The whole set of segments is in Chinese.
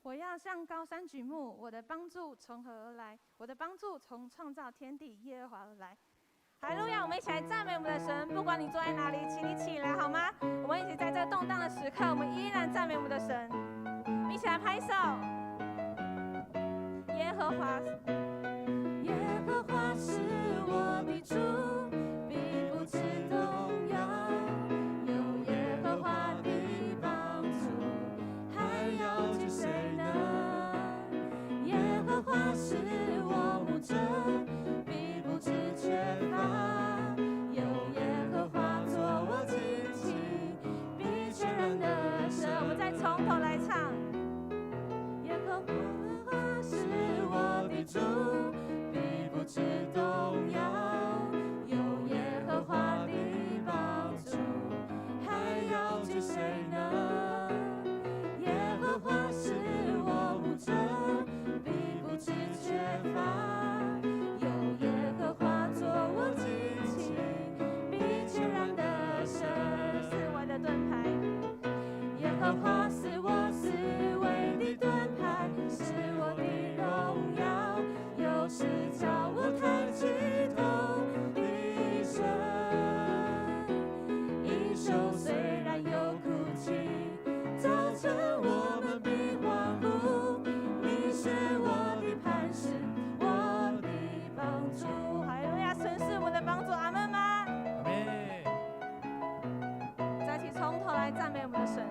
我要向高山举目，我的帮助从何而来？我的帮助从创造天地耶和华而来。哈利路亚！我们一起来赞美我们的神。不管你坐在哪里，请你起来好吗？我们一起在这动荡的时刻，我们依然赞美我们的神。我们一起来拍手。耶和华，耶和华是我的主，必不致动摇。有耶和华的帮助，还要惧谁呢？耶和华是我牧者，必不致缺乏。有耶和华作我旌旗，必全然得胜。我们再从头来唱。耶和华是我的主，必不致动摇。有耶和华的帮助，还要惧谁呢？耶和华是我牧者，必不致缺乏。有耶和华作我旌旗，必全然得胜。是我的盾牌。耶和华是我思维的盾牌，是我的荣耀，又是叫我抬起头的神。一宿虽然有哭泣，早晨我们必欢呼。你是我的磐石，我的帮助。哈利路亚！神是我们的帮助，阿们吗？阿门。再一起从头来赞美我们的神。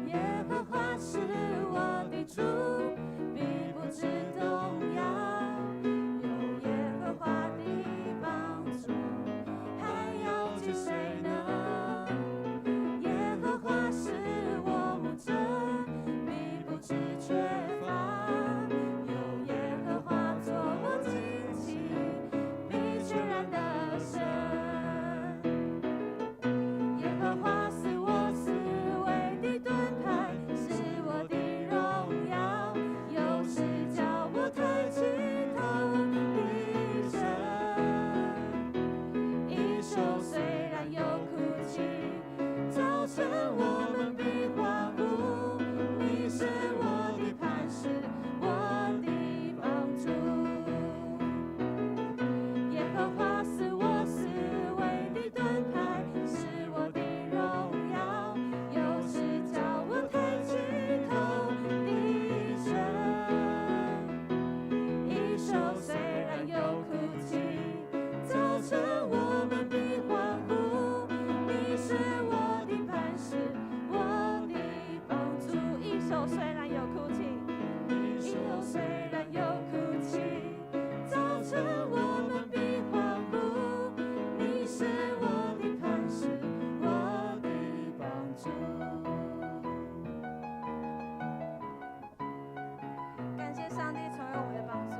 耶和华是我的主，必不致动摇。有耶和华的帮助，还要惧谁呢？耶和华是我牧者，必不致缺乏。有耶和华作我旌旗，必全然得胜。耶和华是我思维的盾牌，是我的荣耀，又是叫我抬起头的神。一宿虽然有哭泣，早晨我们必欢呼。你是我的磐石，我的帮助。耶和华是我思维的盾牌，是我的荣耀，又是叫我抬起头的神。一宿虽然有哭泣，早晨我们必欢呼。你是我的磐石，我的帮助。一宿虽然有哭泣，一宿虽然有哭泣，早晨我们必欢呼。你是我的磐石，我的帮助。感谢上帝成为我们的帮助。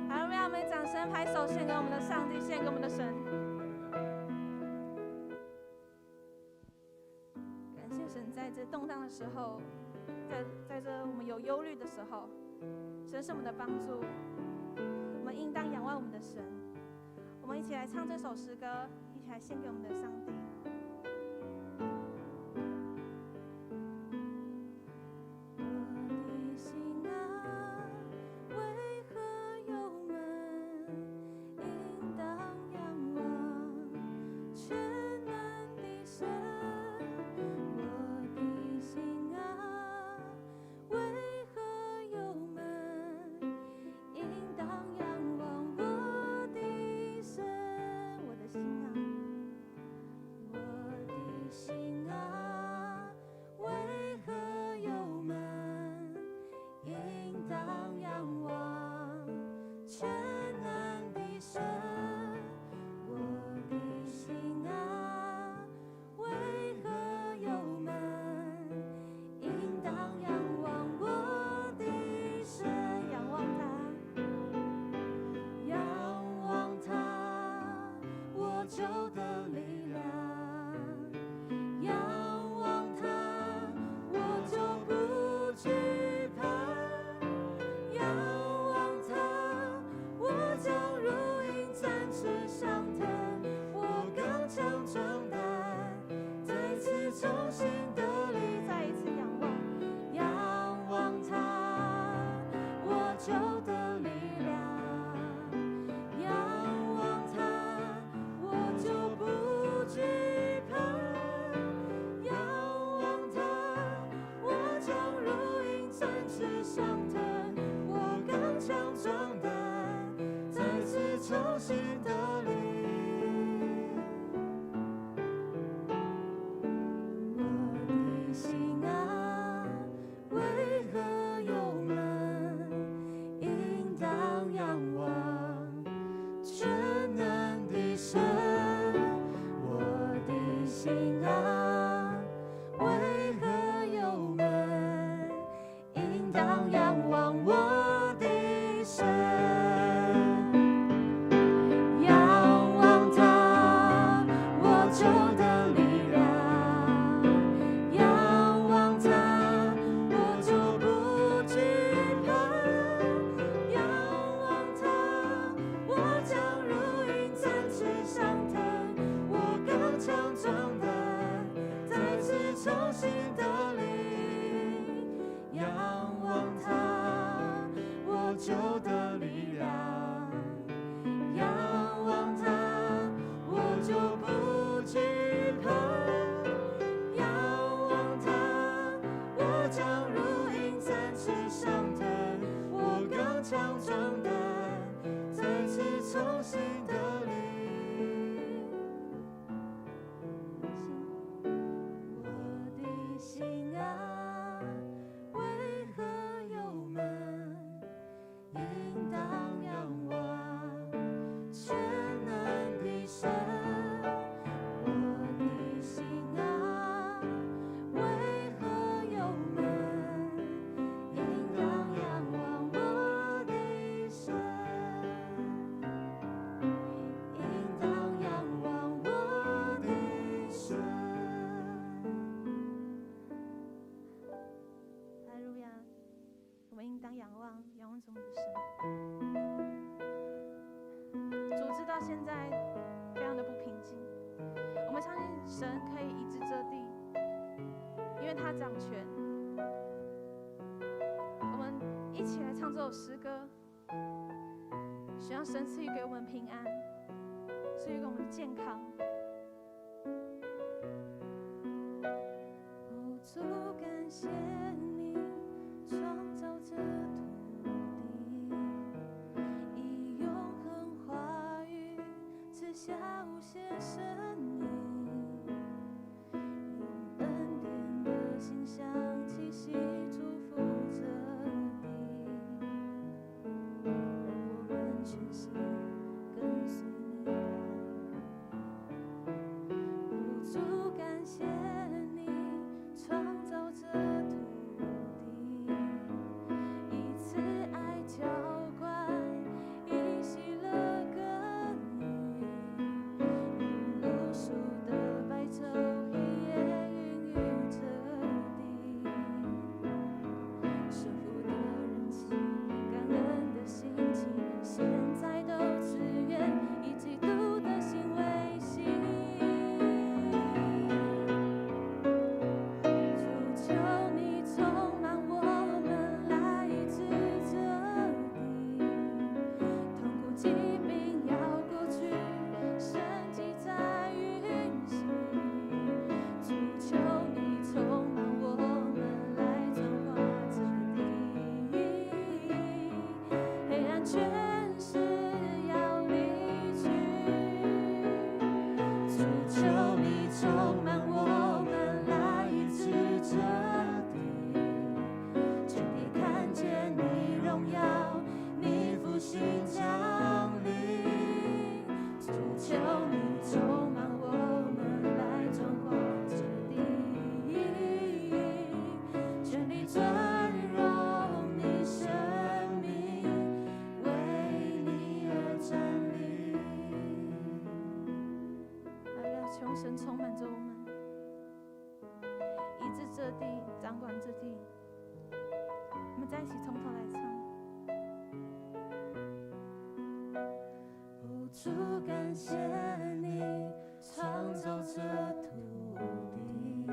好，让我们掌声拍手，献给我们的上帝，献给我们的神。感谢神，在这动荡的时候，在这我们有忧虑的时候，神是我们的帮助。我们应当仰望我们的神。我们一起来唱这首诗歌，一起来献给我们的上帝。我的心啊，为何忧闷？应当仰望全能的神。我的心啊，为何忧闷？应当仰望我的神。我的心啊。重新得力，再一次仰望，仰望他，我就得力量。仰望他，我就不惧怕。仰望他，我将如鹰展翅上腾，我刚强壮胆，再次重新得力。我的心啊，为何忧闷？应当仰望全能的神。我的心啊，为何忧闷？应当仰望我的神。仰望他，我就得力量。仰望他，我就不惧怕。仰望他，我将如鹰展翅上腾，我刚强壮胆，再次重新得力。仰望他，我就得力量。仰望他，我就不惧怕。仰望他，我将如鹰展翅上腾，我刚强壮胆，再次重新得力。我的心啊，为何忧闷？应当仰望全能的神。我的心啊，为何忧闷？应当仰望我的神。应当仰望我的神。哈利路亚！我们应当仰望着我们的神。主知道现在非常的不平静，我们相信神可以医治这地，因为他掌权。我们一起来唱这首诗歌，希望神赐予给我们平安，赐予给我们健康。主感谢你创造这土地，以永恒话语赐下无限生命，用恩典的馨香气息祝福这地，我们全心跟随你来。主感谢你创造这土地，以慈爱浇灌，以喜乐耕耘，用无数的白昼黑夜孕育这地，舍福的人情，感恩的心情，现在都自愿以基督的心为心。主求你充满我们来自这地，痛苦疾病要过去，神迹在运行。主求你充满我们来转化这地，黑暗权势要离去。主求你充满我们来自这地，全地看见你荣耀，你复兴降临。主求你充满我们来转化这地，全力尊荣你生命，为你而站立。来了，求神充满着我们，医治这地，掌管这地。我们在一起从头来唱。主感谢你创造这土地，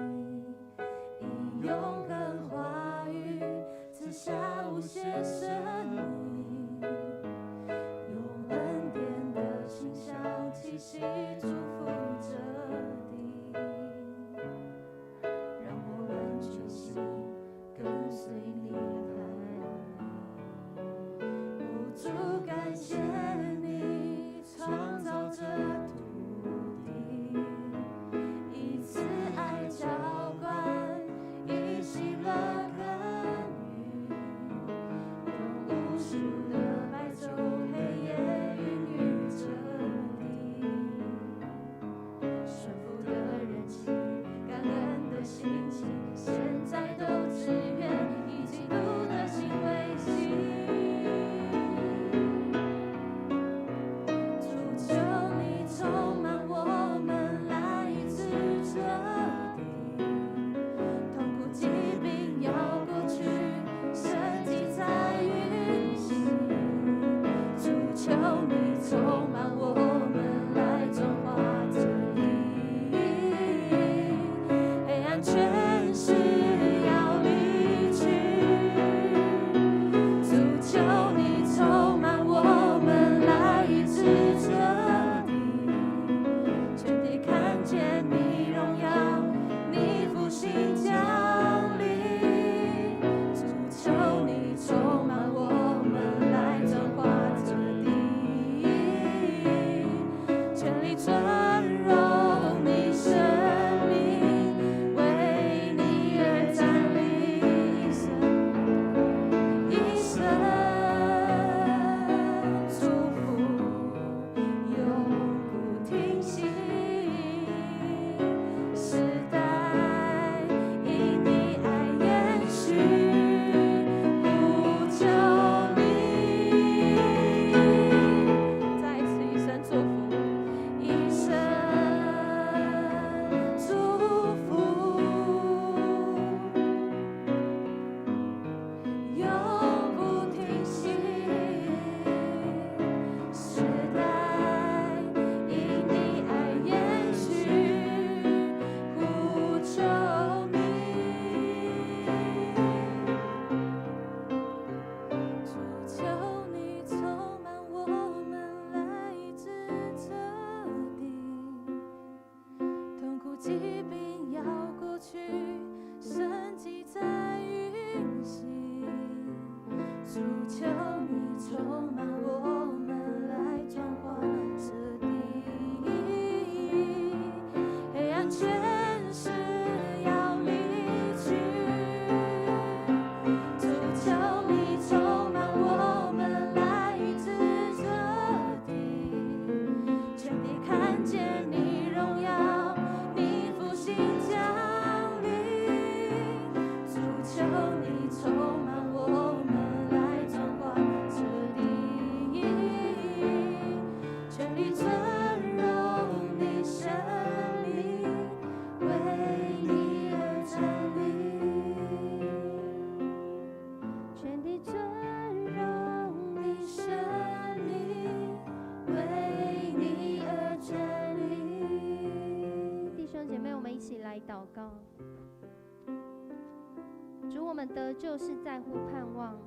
神迹在运行，主求你充满我们来转化这地，黑暗权势要离去，主求你充满我们来医治这地，全地看见你荣耀，你复兴降临，主求你充满我们来转化这地，全力尊荣你神灵，为你而站立，全力尊荣你神灵，为你而站立。弟兄姐妹，我们一起来祷告。主，我们得救是在乎盼望，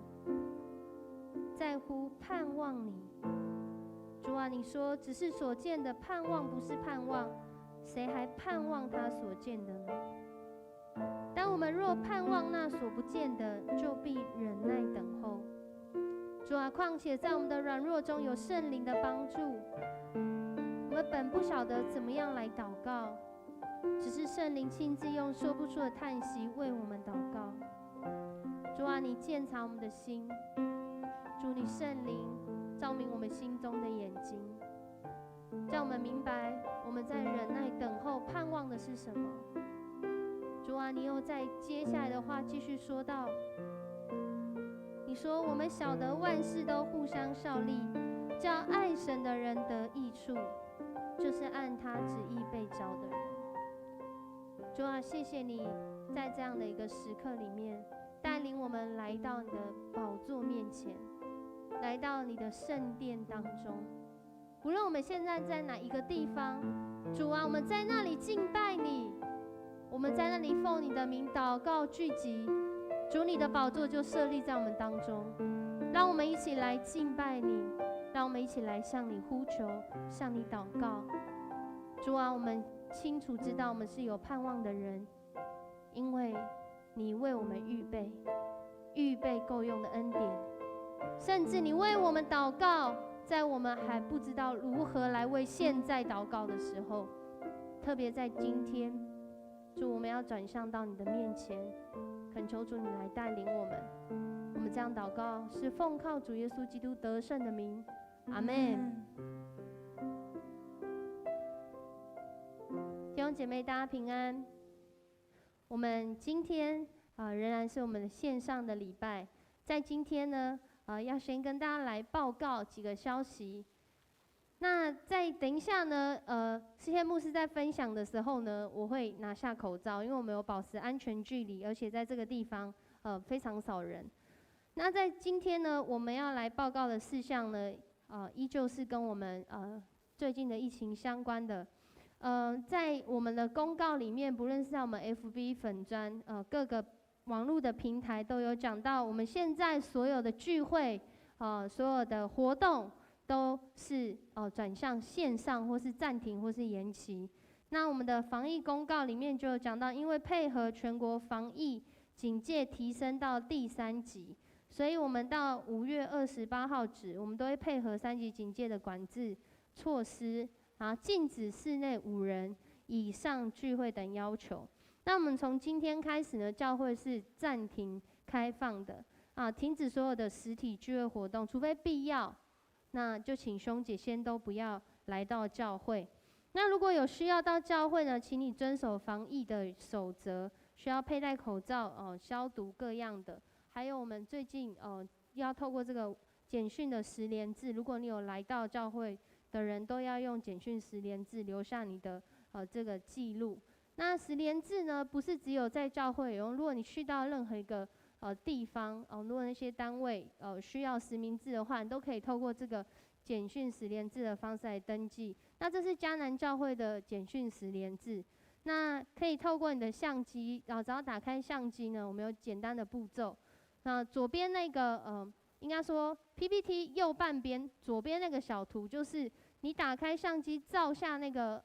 在乎盼望你。主啊，你说只是所见的盼望不是盼望，谁还盼望他所见的呢？但我们若盼望那所不见的，就必忍耐等候。主啊，况且在我们的软弱中有圣灵的帮助，我们本不晓得怎么样来祷告，只是圣灵亲自用说不出的叹息为我们祷告。主啊，你鉴察我们的心，主你圣灵照明我们心中的眼睛，让我们明白我们在忍耐等候盼望的是什么。主啊，你又在接下来的话继续说到，你说我们晓得万事都互相效力，叫爱神的人得益处，就是按他旨意被召的人。主啊，谢谢你在这样的一个时刻里面带领我们来到你的宝座面前，来到你的圣殿当中。无论我们现在在哪一个地方，主啊，我们在那里敬拜你，我们在那里奉你的名祷告聚集，主你的宝座就设立在我们当中。让我们一起来敬拜你，让我们一起来向你呼求，向你祷告。主啊，我们清楚知道我们是有盼望的人，因为你为我们预备够用的恩典，甚至你为我们祷告，在我们还不知道如何来为现在祷告的时候，特别在今天，主，我们要转向到你的面前，恳求主你来带领我们。我们这样祷告是奉靠主耶稣基督得胜的名，阿们。弟兄姐妹，大家平安。我们今天仍然是我们的线上的礼拜，在今天呢，要先跟大家来报告几个消息。那在等一下呢，诗谦牧师在分享的时候呢，我会拿下口罩，因为我们有保持安全距离，而且在这个地方非常少人。那在今天呢，我们要来报告的事项呢，依旧是跟我们最近的疫情相关的。在我们的公告里面，不论是在我们 FB 粉专，各个网络的平台都有讲到，我们现在所有的聚会，所有的活动都是转向线上，或是暂停，或是延期。那我们的防疫公告里面就有讲到，因为配合全国防疫警戒提升到第3级，所以我们到5月28号止，我们都会配合3级警戒的管制措施。禁止室内5人以上聚会等要求。那我们从今天开始呢，教会是暂停开放的，停止所有的实体聚会活动，除非必要，那就请兄姐先都不要来到教会。那如果有需要到教会呢，请你遵守防疫的守则，需要佩戴口罩、消毒各样的。还有我们最近要透过这个简讯的实联制，如果你有来到教会的人都要用简讯实联制留下你的这个记录。那实联制呢，不是只有在教会用，如果你去到任何一个地方，如果那些单位需要实名制的话，你都可以透过这个简讯实联制的方式来登记。那这是迦南教会的简讯实联制。那可以透过你的相机，只要打开相机呢，我们有简单的步骤。那左边那个应该说 PPT 右半边左边那个小图，就是你打开相机照下那个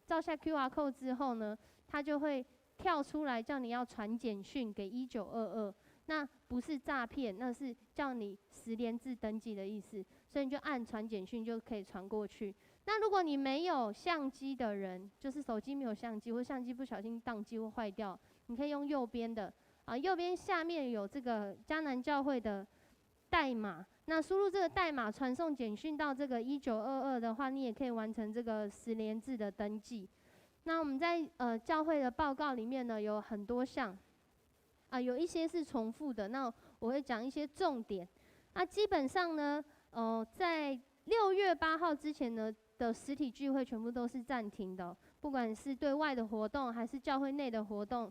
照下 QR code 之后呢，它就会跳出来叫你要传简讯给1922，那不是诈骗，那是叫你实联制登记的意思，所以你就按传简讯就可以传过去。那如果你没有相机的人，就是手机没有相机，或相机不小心宕机或坏掉，你可以用右边的右边下面有这个迦南教会的代码，那输入这个代码传送简讯到这个1922的话，你也可以完成这个实联制的登记。那我们在教会的报告里面呢，有很多项有一些是重复的，那我会讲一些重点。那基本上呢，在6月8号之前呢的实体聚会全部都是暂停的，不管是对外的活动，还是教会内的活动，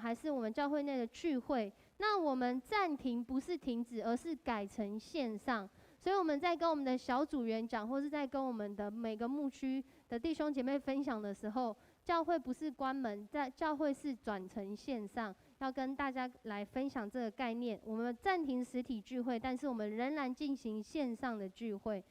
还是我们教会内的聚会。那我们暂停不是停止，而是改成线上。所以我们在跟我们的小组员讲，或是在跟我们的每个牧区的弟兄姐妹分享的时候，教会不是关门，在教会是转成线上，要跟大家来分享这个概念。我们暂停实体聚会，但是我们仍然进行线上的聚会。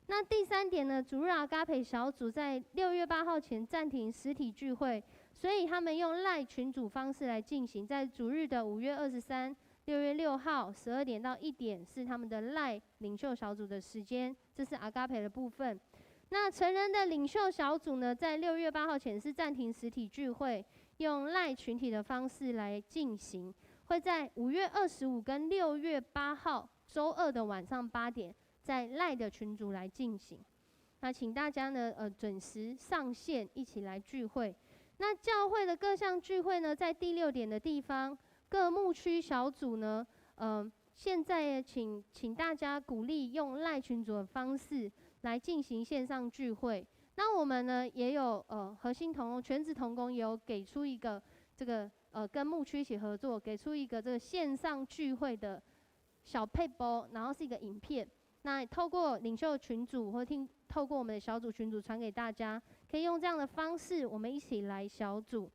那第3点呢，主日阿嘎培小组在6月8号前暂停实体聚会，所以他们用赖群组方式来进行。在主日的5月23、6月6号12点到1点是他们的赖领袖小组的时间，这是阿嘎培的部分。那成人的领袖小组呢，在6月8号前是暂停实体聚会，用赖群体的方式来进行，会在5月25跟6月8号周二的晚上8点。在赖的群组来进行，那请大家呢准时上线一起来聚会。那教会的各项聚会呢，在第6点的地方，各牧区小组呢，现在请大家鼓励用赖群组的方式来进行线上聚会。那我们呢也有核心同工、全职同工也有给出一个这个跟牧区一起合作，给出一个这个线上聚会的小配播，然后是一个影片。那透过领袖群组或透过我们的小组群组传给大家，可以用这样的方式，我们一起来小组。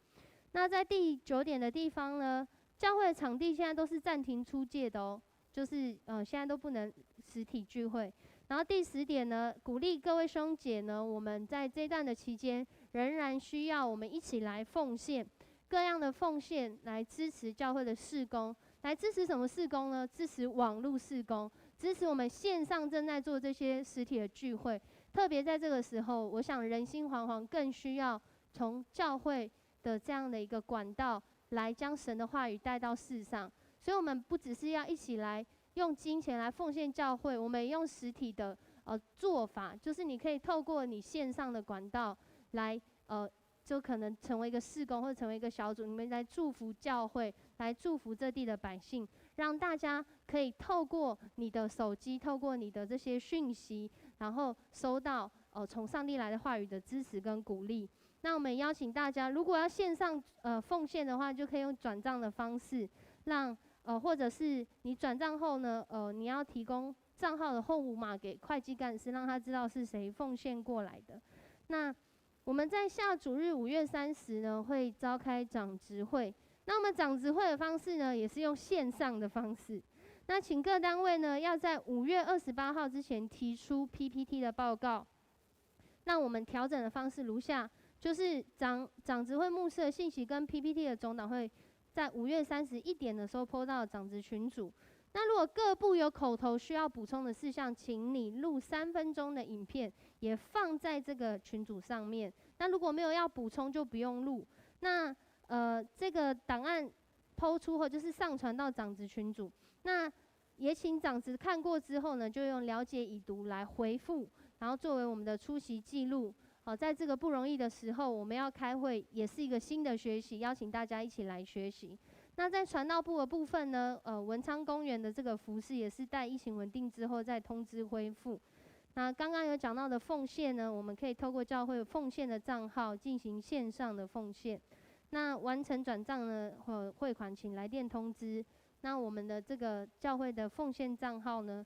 那在第9点的地方呢，教会的场地现在都是暂停出借的哦，就是现在都不能实体聚会。然后第10点呢，鼓励各位兄姐呢，我们在这段的期间仍然需要我们一起来奉献各样的奉献，来支持教会的事工。来支持什么事工呢？支持网络事工，支持我们线上正在做这些实体的聚会。特别在这个时候，我想人心惶惶，更需要从教会的这样的一个管道来将神的话语带到世上。所以我们不只是要一起来用金钱来奉献教会，我们也用实体的做法，就是你可以透过你线上的管道来就可能成为一个事工，或者成为一个小组，你们来祝福教会，来祝福这地的百姓，让大家可以透过你的手机，透过你的这些讯息，然后收到从上帝来的话语的支持跟鼓励。那我们邀请大家，如果要线上奉献的话，就可以用转账的方式，让或者是你转账后呢，你要提供账号的后5码给会计干事，让他知道是谁奉献过来的。那我们在下主日5月30呢，会召开长执会。那我们长执会的方式呢，也是用线上的方式。那请各单位呢，要在5月28号之前提出 PPT 的报告。那我们调整的方式如下，就是长执会牧师的信息跟 PPT 的总档会在5月31点的时候 po 到长执群组。那如果各部有口头需要补充的事项，请你录3分钟的影片，也放在这个群组上面。那如果没有要补充，就不用录。那这个档案 po 出后，就是上传到长执群组。那也请长执看过之后呢，就用了解已读来回复，然后作为我们的出席记录。在这个不容易的时候，我们要开会，也是一个新的学习，邀请大家一起来学习。那在传道部的部分呢，文昌公园的这个服事也是待疫情稳定之后再通知恢复。那刚刚有讲到的奉献呢，我们可以透过教会奉献的账号进行线上的奉献。那完成转账呢，汇款请来电通知。那我们的这个教会的奉献账号呢，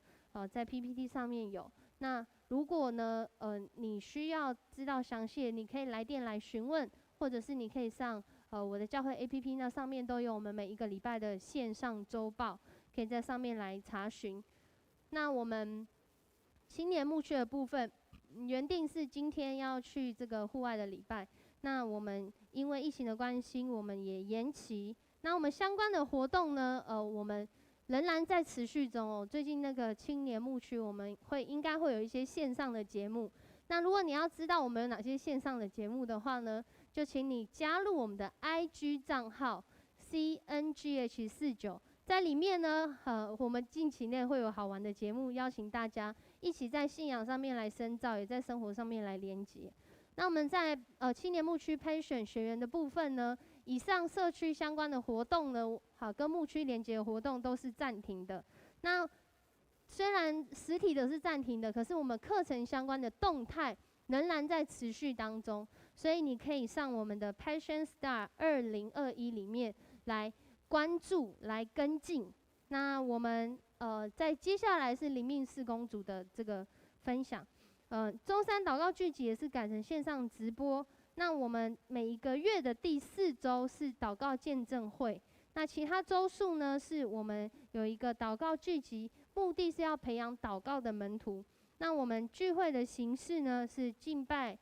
在 PPT 上面有。那如果呢，你需要知道详细，你可以来电来询问，或者是你可以上我的教会 APP， 那上面都有我们每一个礼拜的线上周报，可以在上面来查询。那我们青年牧区的部分，原定是今天要去这个户外的礼拜，那我们因为疫情的关系，我们也延期。那我们相关的活动呢，我们仍然在持续中哦。最近那个青年牧区，我们应该会有一些线上的节目。那如果你要知道我们有哪些线上的节目的话呢，就请你加入我们的 IG 账号 CNGH49，在里面呢，我们近期内会有好玩的节目，邀请大家一起在信仰上面来深造，也在生活上面来连结。那我们在青年牧区培选学员的部分呢，以上社区相关的活动呢，跟牧区连结的活动都是暂停的。那虽然实体的是暂停的，可是我们课程相关的动态仍然在持续当中，所以你可以上我们的 Passion Star 2021里面来关注、来跟进。那我们在接下来是灵命事工组的这个分享。周三祷告聚集也是改成线上直播。那我们每一个月的第4周是祷告见证会，那其他周数呢，是我们有一个祷告聚集，目的是要培养祷告的门徒。那我们聚会的形式呢，是敬拜，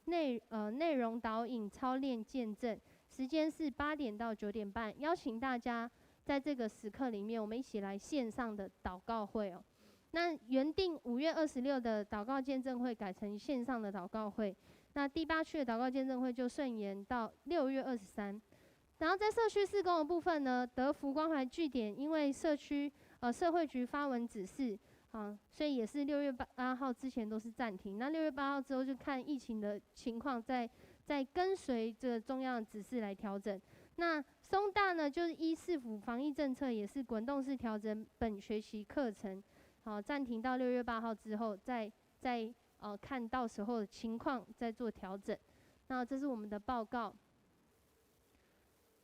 内容导引、操练、见证，时间是8点到9点半，邀请大家在这个时刻里面，我们一起来线上的祷告会哦。那原定5月26的祷告见证会改成线上的祷告会，那第8区的祷告见证会就顺延到6月23。然后在社区事工的部分呢，德福关怀据点因为社会局发文指示，所以也是6月8号之前都是暂停。那6月8号之后就看疫情的情况，再跟随这个中央的指示来调整。那松大呢，就是依市府防疫政策，也是滚动式调整本学期课程。暂停到6月8号之后，再看到时候的情况再做调整。那这是我们的报告。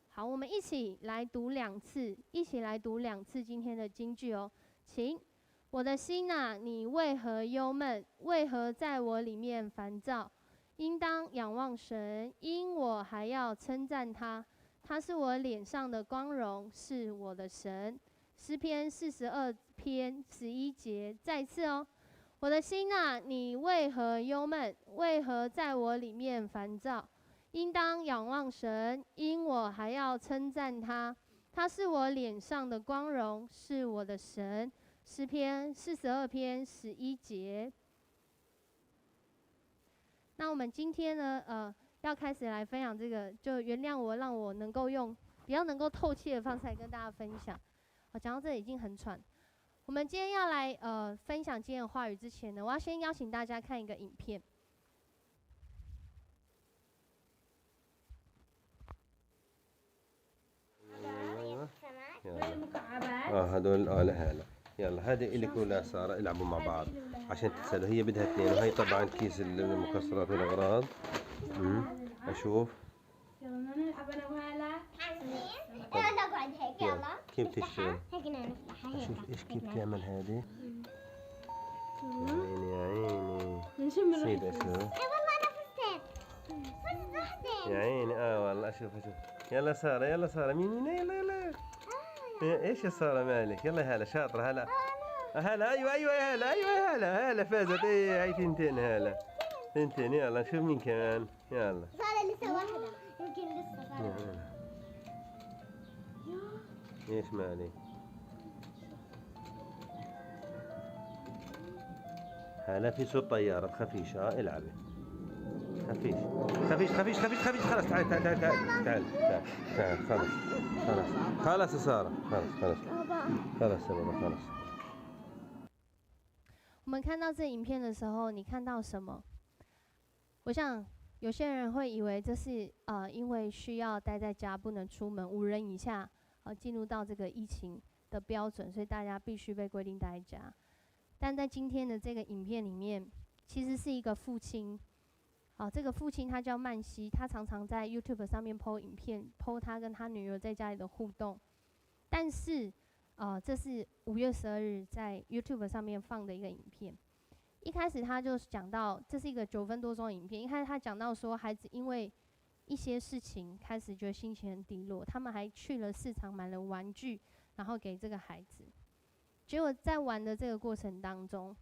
好，我们一起来读2次，今天的金句哦。请，我的心啊，你为何忧闷？为何在我里面烦躁？应当仰望神，因我还要称赞他。他是我脸上的光荣，是我的神。诗篇42篇11节，再次哦，我的心啊，你为何忧闷？为何在我里面烦躁？应当仰望神，因我还要称赞他。他是我脸上的光荣，是我的神。诗篇42篇11节。那我们今天呢，要开始来分享这个，就原谅我，让我能够用比较能够透气的方式来跟大家分享。讲到这里已经很喘。我们今天要来分享今天的话语之前呢，我要先邀请大家看一个影片。هذول لها يلا هذه إلك ولا سارة العبوا مع بعض عشان تتسلوا. هي بدها 2 وهي طبعا كيس المكسرات والأغراض. أشوف يلا نلعب أنا وهلا. يلا نقعد هيك يلا. كيف تشتغل؟ هيك نفتحها هيك. شوف إيش كيف تعمل هذه. يا عيني سيد أشوف. والله أنا فزت. فزت واحدة. يا عيني والله أشوف. يلا سارة يلا سارة مين يلا ايش يا سارة مالك؟ يلا هلا شاطرة هلا. هلا ايوه هلا فازت. هاي 2 هلا 2 يلا نشوف مين كمان. يلا صار لسه واحدة يمكن لسه صار. ايش مالك؟ هلا في صوت طيارة تخافيش. العبي خفيش خلاص تعال خلاص يا سارة خلاص يا بابا خلاص。我们看到这影片的时候，你看到什么？我想有些人会以为这是因为需要待在家不能出门，5人以下进入到这个疫情的标准，所以大家必须被规定待在家。但在今天的这个影片里面，其实是一个父亲。这个父亲他叫曼西，他常常在 YouTube 上面 po 影片 ，po 他跟他女儿在家里的互动。但是，这是5月12日在 YouTube 上面放的一个影片。一开始他就讲到，这是一个9分多钟的影片。一开始他讲到说，孩子因为一些事情开始觉得心情很低落，他们还去了市场买了玩具，然后给这个孩子。结果在玩的这个过程当中，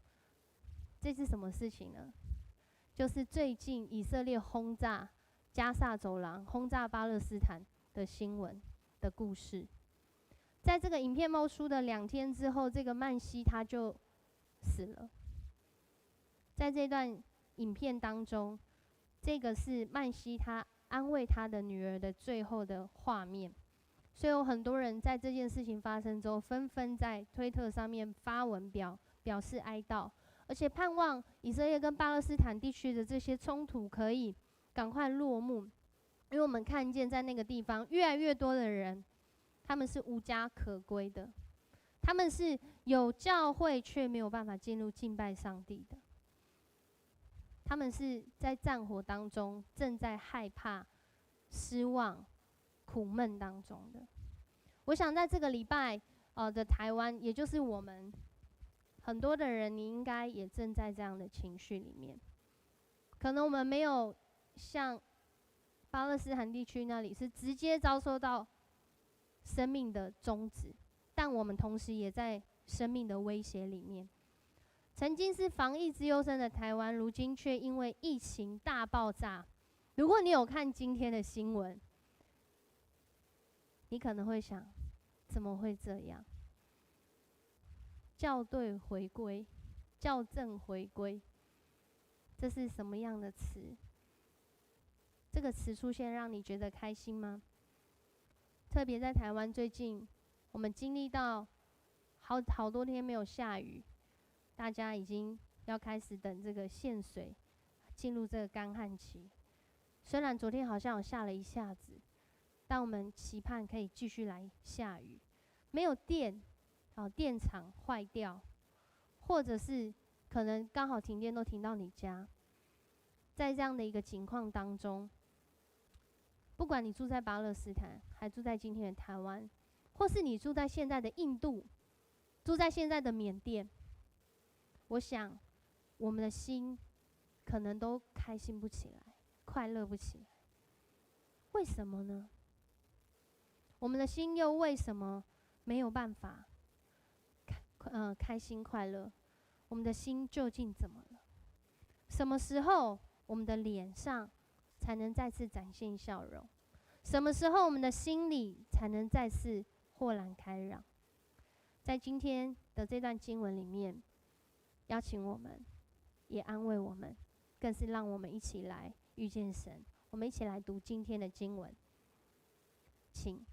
这是什么事情呢？就是最近以色列轰炸加萨走廊轰炸巴勒斯坦的新闻的故事。在这个影片冒出的2天之后，这个曼西他就死了。在这段影片当中，这个是曼西他安慰他的女儿的最后的画面。所以有很多人在这件事情发生之后，纷纷在推特上面发文表示哀悼，而且盼望以色列跟巴勒斯坦地区的这些冲突可以赶快落幕。因为我们看见在那个地方越来越多的人，他们是无家可归的，他们是有教会却没有办法进入敬拜上帝的，他们是在战火当中正在害怕、失望、苦闷当中的。我想在这个礼拜的台湾，也就是我们很多的人，你应该也正在这样的情绪里面。可能我们没有像巴勒斯坦地区那里是直接遭受到生命的终止，但我们同时也在生命的威胁里面。曾经是防疫之优生的台湾，如今却因为疫情大爆炸。如果你有看今天的新闻，你可能会想，怎么会这样？校对回归，校正回归，这是什么样的词？这个词出现让你觉得开心吗？特别在台湾最近，我们经历到好多天没有下雨，大家已经要开始等这个限水，进入这个干旱期。虽然昨天好像有下了一下子，但我们期盼可以继续来下雨。没有电，电厂坏掉，或者是可能刚好停电都停到你家。在这样的一个情况当中，不管你住在巴勒斯坦，还住在今天的台湾，或是你住在现在的印度，住在现在的缅甸，我想我们的心可能都开心不起来，快乐不起来。为什么呢？我们的心又为什么没有办法开心快乐？我们的心究竟怎么了？什么时候我们的脸上才能再次展现笑容？什么时候我们的心里才能再次豁然开朗？在今天的这段经文里面，邀请我们，也安慰我们，更是让我们一起来遇见神。我们一起来读今天的经文，请。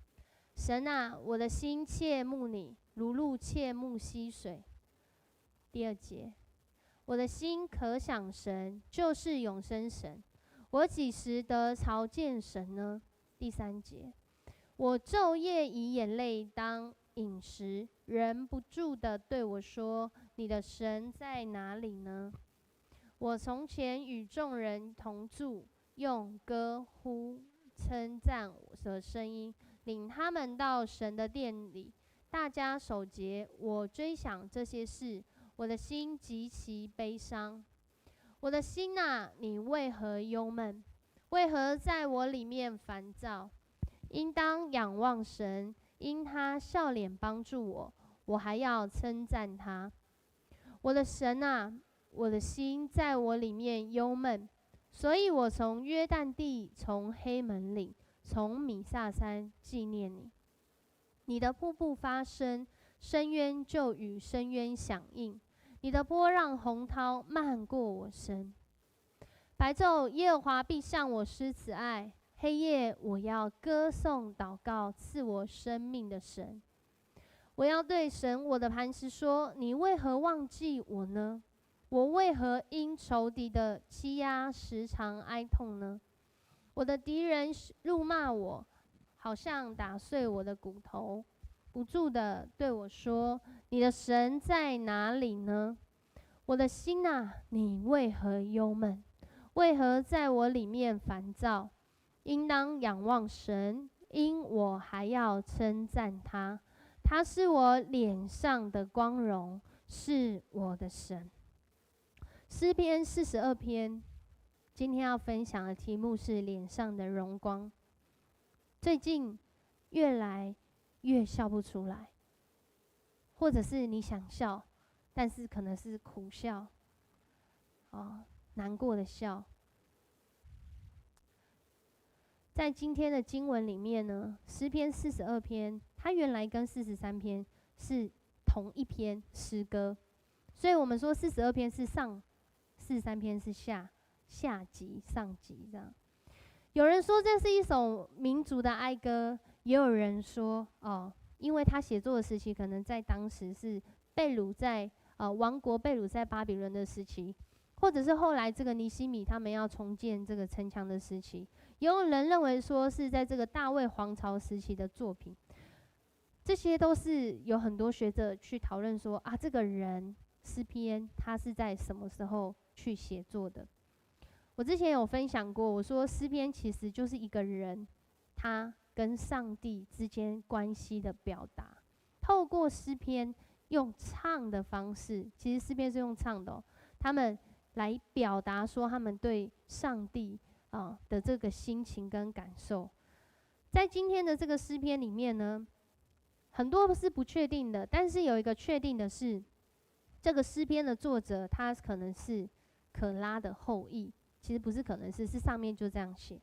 神啊，我的心切慕你，如鹿切慕溪水。第2节，我的心可想神，就是永生神。我几时得朝见神呢？第3节，我昼夜以眼泪当饮食，忍不住地对我说：你的神在哪里呢？我从前与众人同住，用歌呼称赞的声音领他们到神的殿里，大家守节。我追想这些事，我的心极其悲伤。我的心啊，你为何忧闷？为何在我里面烦躁？应当仰望神，因他笑脸帮助我，我还要称赞他。我的神啊，我的心在我里面忧闷，所以我从约旦地，从黑门岭，从米萨山纪念你。你的瀑布发声，深渊就与深渊响应，你的波浪洪涛漫过我身。白昼耶和华必向我施慈爱，黑夜我要歌颂祷告赐我生命的神。我要对神我的磐石说：你为何忘记我呢？我为何因仇敌的欺压时常哀痛呢？我的敌人辱骂我，好像打碎我的骨头，不住地对我说：你的神在哪里呢？我的心啊，你为何忧闷？为何在我里面烦躁？应当仰望神，因我还要称赞他。他是我脸上的光荣，是我的神。诗篇42篇，今天要分享的题目是脸上的荣光。最近越来越笑不出来，或者是你想笑，但是可能是苦笑，难过的笑。在今天的经文里面呢，诗篇42篇，它原来跟43篇是同一篇诗歌，所以我们说42篇是上，43篇是下集上集这样。有人说这是一首民族的哀歌，也有人说因为他写作的时期可能在当时是被掳在王国被掳在巴比伦的时期，或者是后来这个尼希米他们要重建这个城墙的时期，也有人认为说是在这个大卫皇朝时期的作品。这些都是有很多学者去讨论说这个人诗篇他是在什么时候去写作的。我之前有分享过，我说诗篇其实就是一个人他跟上帝之间关系的表达，透过诗篇用唱的方式，其实诗篇是用唱的他们来表达说他们对上帝的这个心情跟感受。在今天的这个诗篇里面呢，很多是不确定的，但是有一个确定的是，这个诗篇的作者他可能是可拉的后裔，其实不是可能是上面就这样写。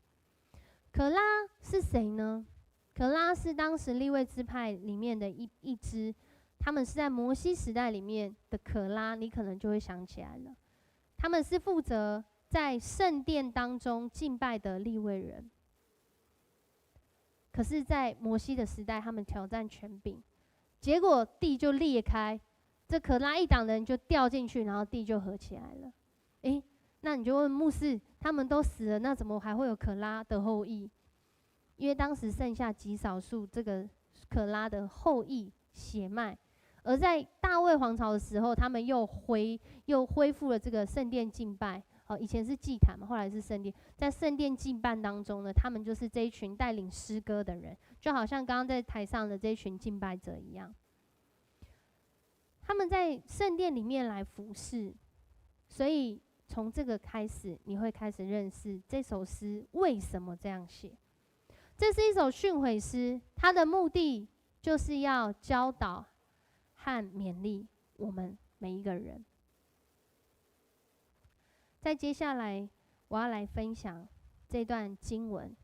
可拉是谁呢？可拉是当时利未支派里面的一支，他们是在摩西时代里面的可拉，你可能就会想起来了。他们是负责在圣殿当中敬拜的利未人。可是在摩西的时代，他们挑战权柄，结果地就裂开，这可拉一党人就掉进去，然后地就合起来了。那你就问牧师，他们都死了，那怎么还会有可拉的后裔？因为当时剩下极少数这个可拉的后裔血脉，而在大卫皇朝的时候，他们又恢复了这个圣殿敬拜。以前是祭坛嘛，后来是圣殿。在圣殿敬拜当中呢，他们就是这一群带领诗歌的人，就好像刚刚在台上的这一群敬拜者一样。他们在圣殿里面来服侍，所以从这个开始，你会开始认识这首诗为什么这样写。这是一首训诲诗，它的目的就是要教导和勉励我们每一个人。在接下来，我要来分享这段经文。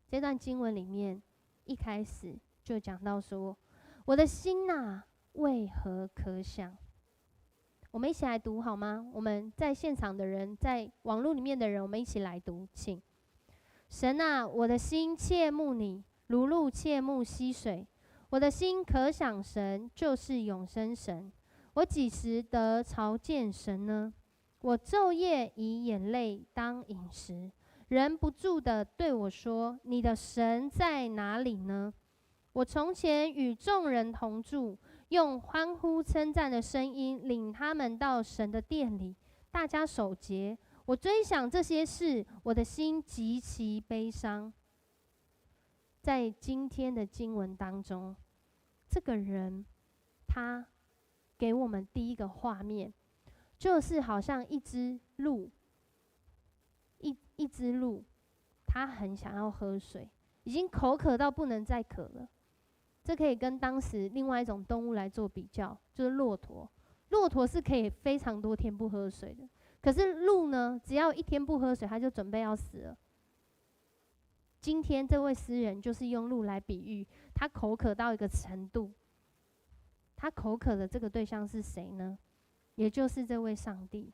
这段经文里面，一开始就讲到说：“我的心哪，为何可想？”我们一起来读好吗？我们在现场的人，在网络里面的人，我们一起来读，请。神啊，我的心切慕你，如鹿切慕溪水。我的心可想神，就是永生神。我几时得朝见神呢？我昼夜以眼泪当饮食，人不住地对我说：“你的神在哪里呢？”我从前与众人同住，用欢呼称赞的声音领他们到神的殿里，大家守节。我追想这些事，我的心极其悲伤。在今天的经文当中，这个人他给我们第一个画面，就是好像一只鹿，一只鹿，它很想要喝水，已经口渴到不能再渴了。这可以跟当时另外一种动物来做比较，就是骆驼。骆驼是可以非常多天不喝水的，可是鹿呢，只要一天不喝水，它就准备要死了。今天这位诗人就是用鹿来比喻，他口渴到一个程度。他口渴的这个对象是谁呢？也就是这位上帝。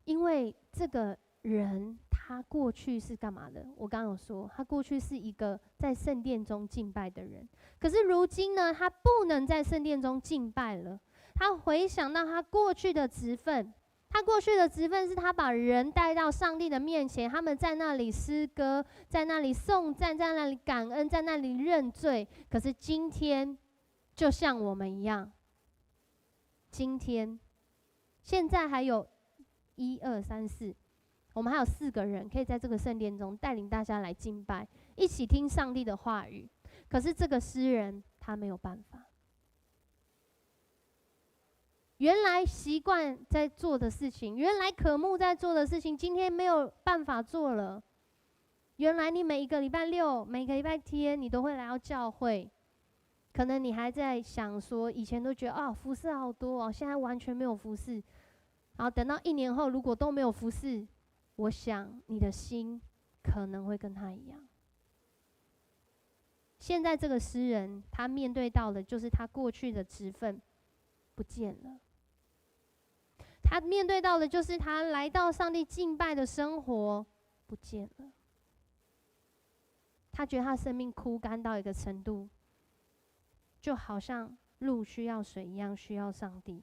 因为这个人他过去是干嘛的？我刚刚有说，他过去是一个在圣殿中敬拜的人，可是如今呢，他不能在圣殿中敬拜了。他回想到他过去的职分，他过去的职分是他把人带到上帝的面前，他们在那里诗歌，在那里颂赞，在那里感恩，在那里认罪。可是今天就像我们一样，今天现在还有1、2、3、4，我们还有4个人可以在这个圣殿中带领大家来敬拜，一起听上帝的话语。可是这个诗人他没有办法。原来习惯在做的事情，原来渴慕在做的事情，今天没有办法做了。原来你每一个礼拜六、每个礼拜天，你都会来到教会，可能你还在想说，以前都觉得服事好多现在完全没有服事。然后等到1年后，如果都没有服事，我想你的心可能会跟他一样。现在这个诗人，他面对到的就是他过去的职分不见了，他面对到的就是他来到上帝敬拜的生活不见了。他觉得他生命枯干到一个程度，就好像鹿需要水一样，需要上帝。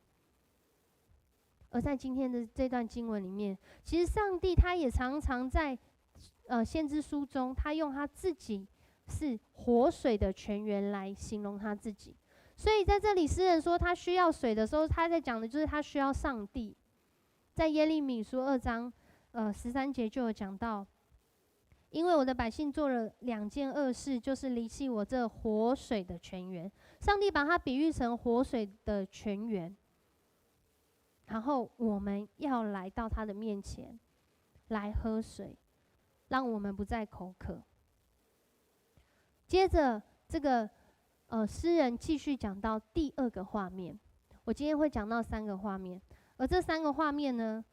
而在今天的这段经文里面，其实上帝他也常常在先知书中，他用他自己是活水的泉源来形容他自己。所以在这里，诗人说他需要水的时候，他在讲的就是他需要上帝。在耶利米书2章13节就有讲到，因为我的百姓做了2件恶事，就是离弃我这活水的泉源。上帝把它比喻成活水的泉源，然后我们要来到他的面前来喝水，让我们不再口渴。接着这个诗人继续讲到第2个画面，我今天会讲到3个画面，而这3个画面呢，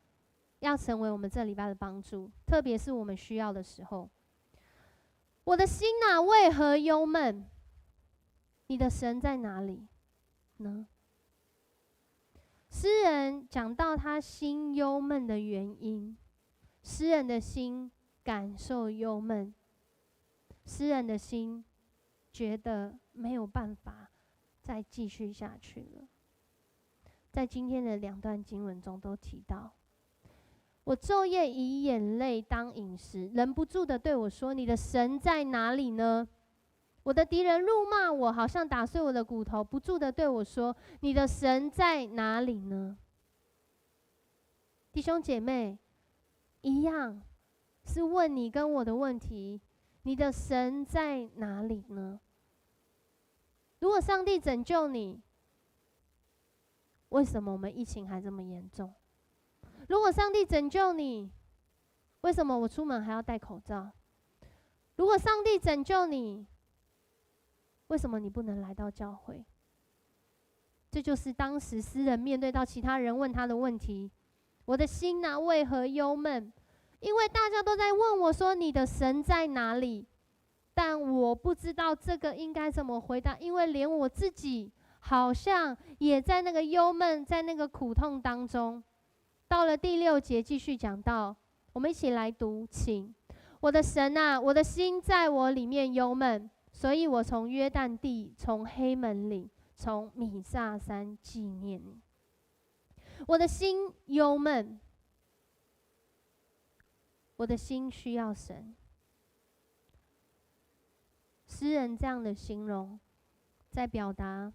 要成为我们这礼拜的帮助，特别是我们需要的时候。我的心啊，为何忧闷？你的神在哪里呢？诗人讲到他心忧闷的原因，诗人的心感受忧闷，诗人的心觉得没有办法再继续下去了。在今天的2段经文中都提到，我昼夜以眼泪当饮食，忍不住的对我说：你的神在哪里呢？我的敌人辱骂我，好像打碎我的骨头，不住的对我说：你的神在哪里呢？弟兄姐妹，一样是问你跟我的问题，你的神在哪里呢？如果上帝拯救你，为什么我们疫情还这么严重？如果上帝拯救你，为什么我出门还要戴口罩？如果上帝拯救你，为什么你不能来到教会？这就是当时诗人面对到其他人问他的问题：我的心啊，为何忧闷？因为大家都在问我说：你的神在哪里？但我不知道这个应该怎么回答，因为连我自己好像也在那个忧闷，在那个苦痛当中。到了第6节继续讲到，我们一起来读，请。我的神啊，我的心在我里面忧闷，所以我从约旦地，从黑门岭，从米萨山纪念你。我的心忧闷，我的心需要神。诗人这样的形容，在表达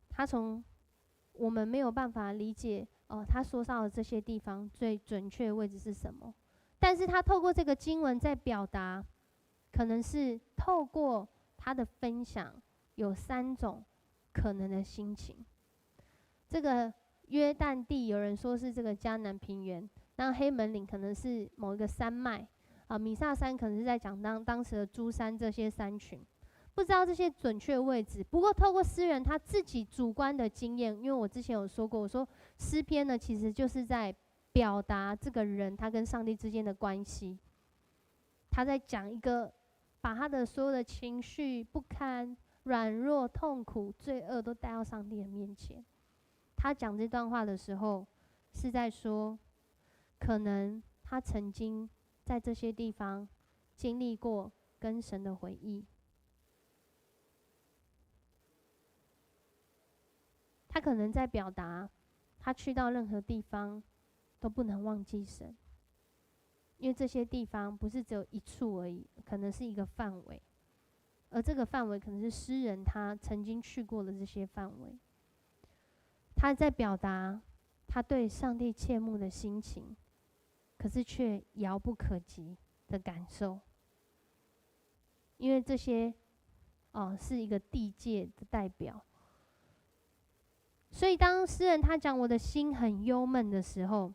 他从我们没有办法理解他说到的这些地方最准确的位置是什么，但是他透过这个经文在表达，可能是透过他的分享，有3种可能的心情。这个约旦地，有人说是这个迦南平原，那黑门岭可能是某一个山脉米萨山可能是在讲当时的诸山这些山群，不知道这些准确位置。不过透过诗人他自己主观的经验，因为我之前有说过，我说诗篇呢其实就是在表达这个人他跟上帝之间的关系，他在讲一个把他的所有的情绪、不堪、软弱、痛苦、罪恶都带到上帝的面前。他讲这段话的时候，是在说，可能他曾经在这些地方经历过跟神的回忆。他可能在表达，他去到任何地方都不能忘记神，因为这些地方不是只有一处而已，可能是一个范围，而这个范围可能是诗人他曾经去过的这些范围。他在表达他对上帝切慕的心情，可是却遥不可及的感受，因为这些是一个地界的代表。所以当诗人他讲我的心很忧闷的时候，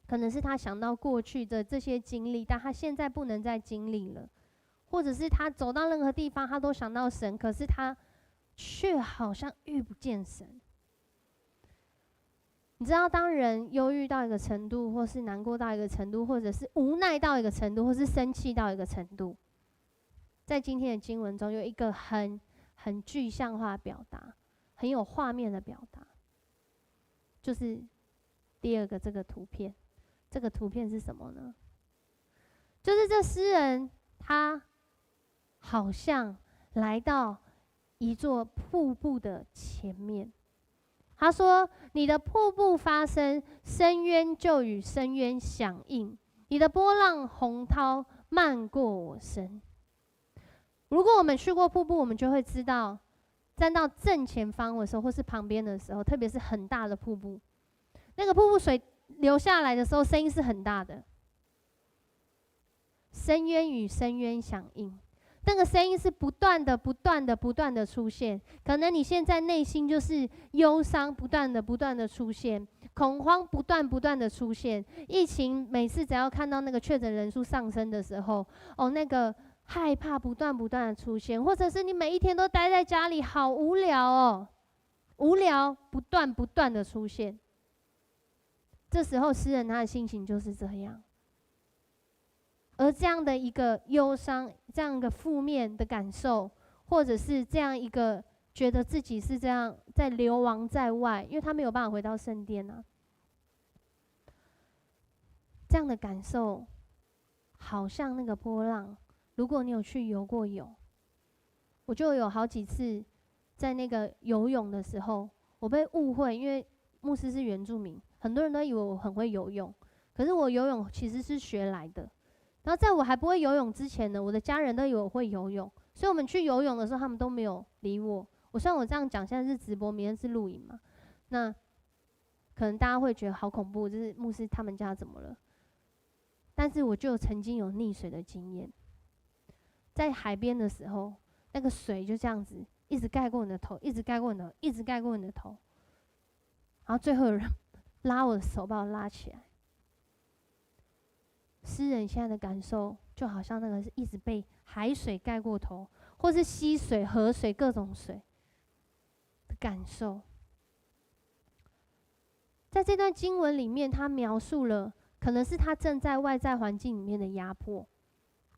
可能是他想到过去的这些经历，但他现在不能再经历了，或者是他走到任何地方他都想到神，可是他却好像遇不见神。你知道，当人忧郁到一个程度，或是难过到一个程度，或者是无奈到一个程度，或是生气到一个程度，在今天的经文中有一个很具象化的表达，很有画面的表达，就是第二个这个图片。这个图片是什么呢？就是这诗人他好像来到一座瀑布的前面。他说：“你的瀑布发声，深渊就与深渊响应；你的波浪洪涛漫过我身。”如果我们去过瀑布，我们就会知道，站到正前方的时候，或是旁边的时候，特别是很大的瀑布，那个瀑布水流下来的时候，声音是很大的。深渊与深渊响应，那个声音是不断的出现。可能你现在内心就是忧伤，不断的出现，恐慌不断的出现。疫情每次只要看到那个确诊人数上升的时候，那个害怕不断的出现，或者是你每一天都待在家里，好无聊哦，无聊不断的出现。这时候诗人他的心情就是这样。而这样的一个忧伤，这样一个负面的感受，或者是这样一个觉得自己是这样在流亡在外，因为他没有办法回到圣殿啊，这样的感受好像那个波浪。如果你有去游过泳，我就有好几次在那个游泳的时候，我被误会，因为牧师是原住民，很多人都以为我很会游泳，可是我游泳其实是学来的。然后在我还不会游泳之前呢，我的家人都以为我会游泳，所以我们去游泳的时候，他们都没有理我。虽然我这样讲，现在是直播，明天是录影嘛，那可能大家会觉得好恐怖，就是牧师他们家怎么了？但是我就曾经有溺水的经验，在海边的时候，那个水就这样子一直盖过你的头，一直盖过你的头，一直盖过你的头，然后最后有人拉我的手，把我拉起来。诗人现在的感受就好像那个是一直被海水盖过头，或是溪水、河水、各种水的感受。在这段经文里面，他描述了可能是他正在外在环境里面的压迫。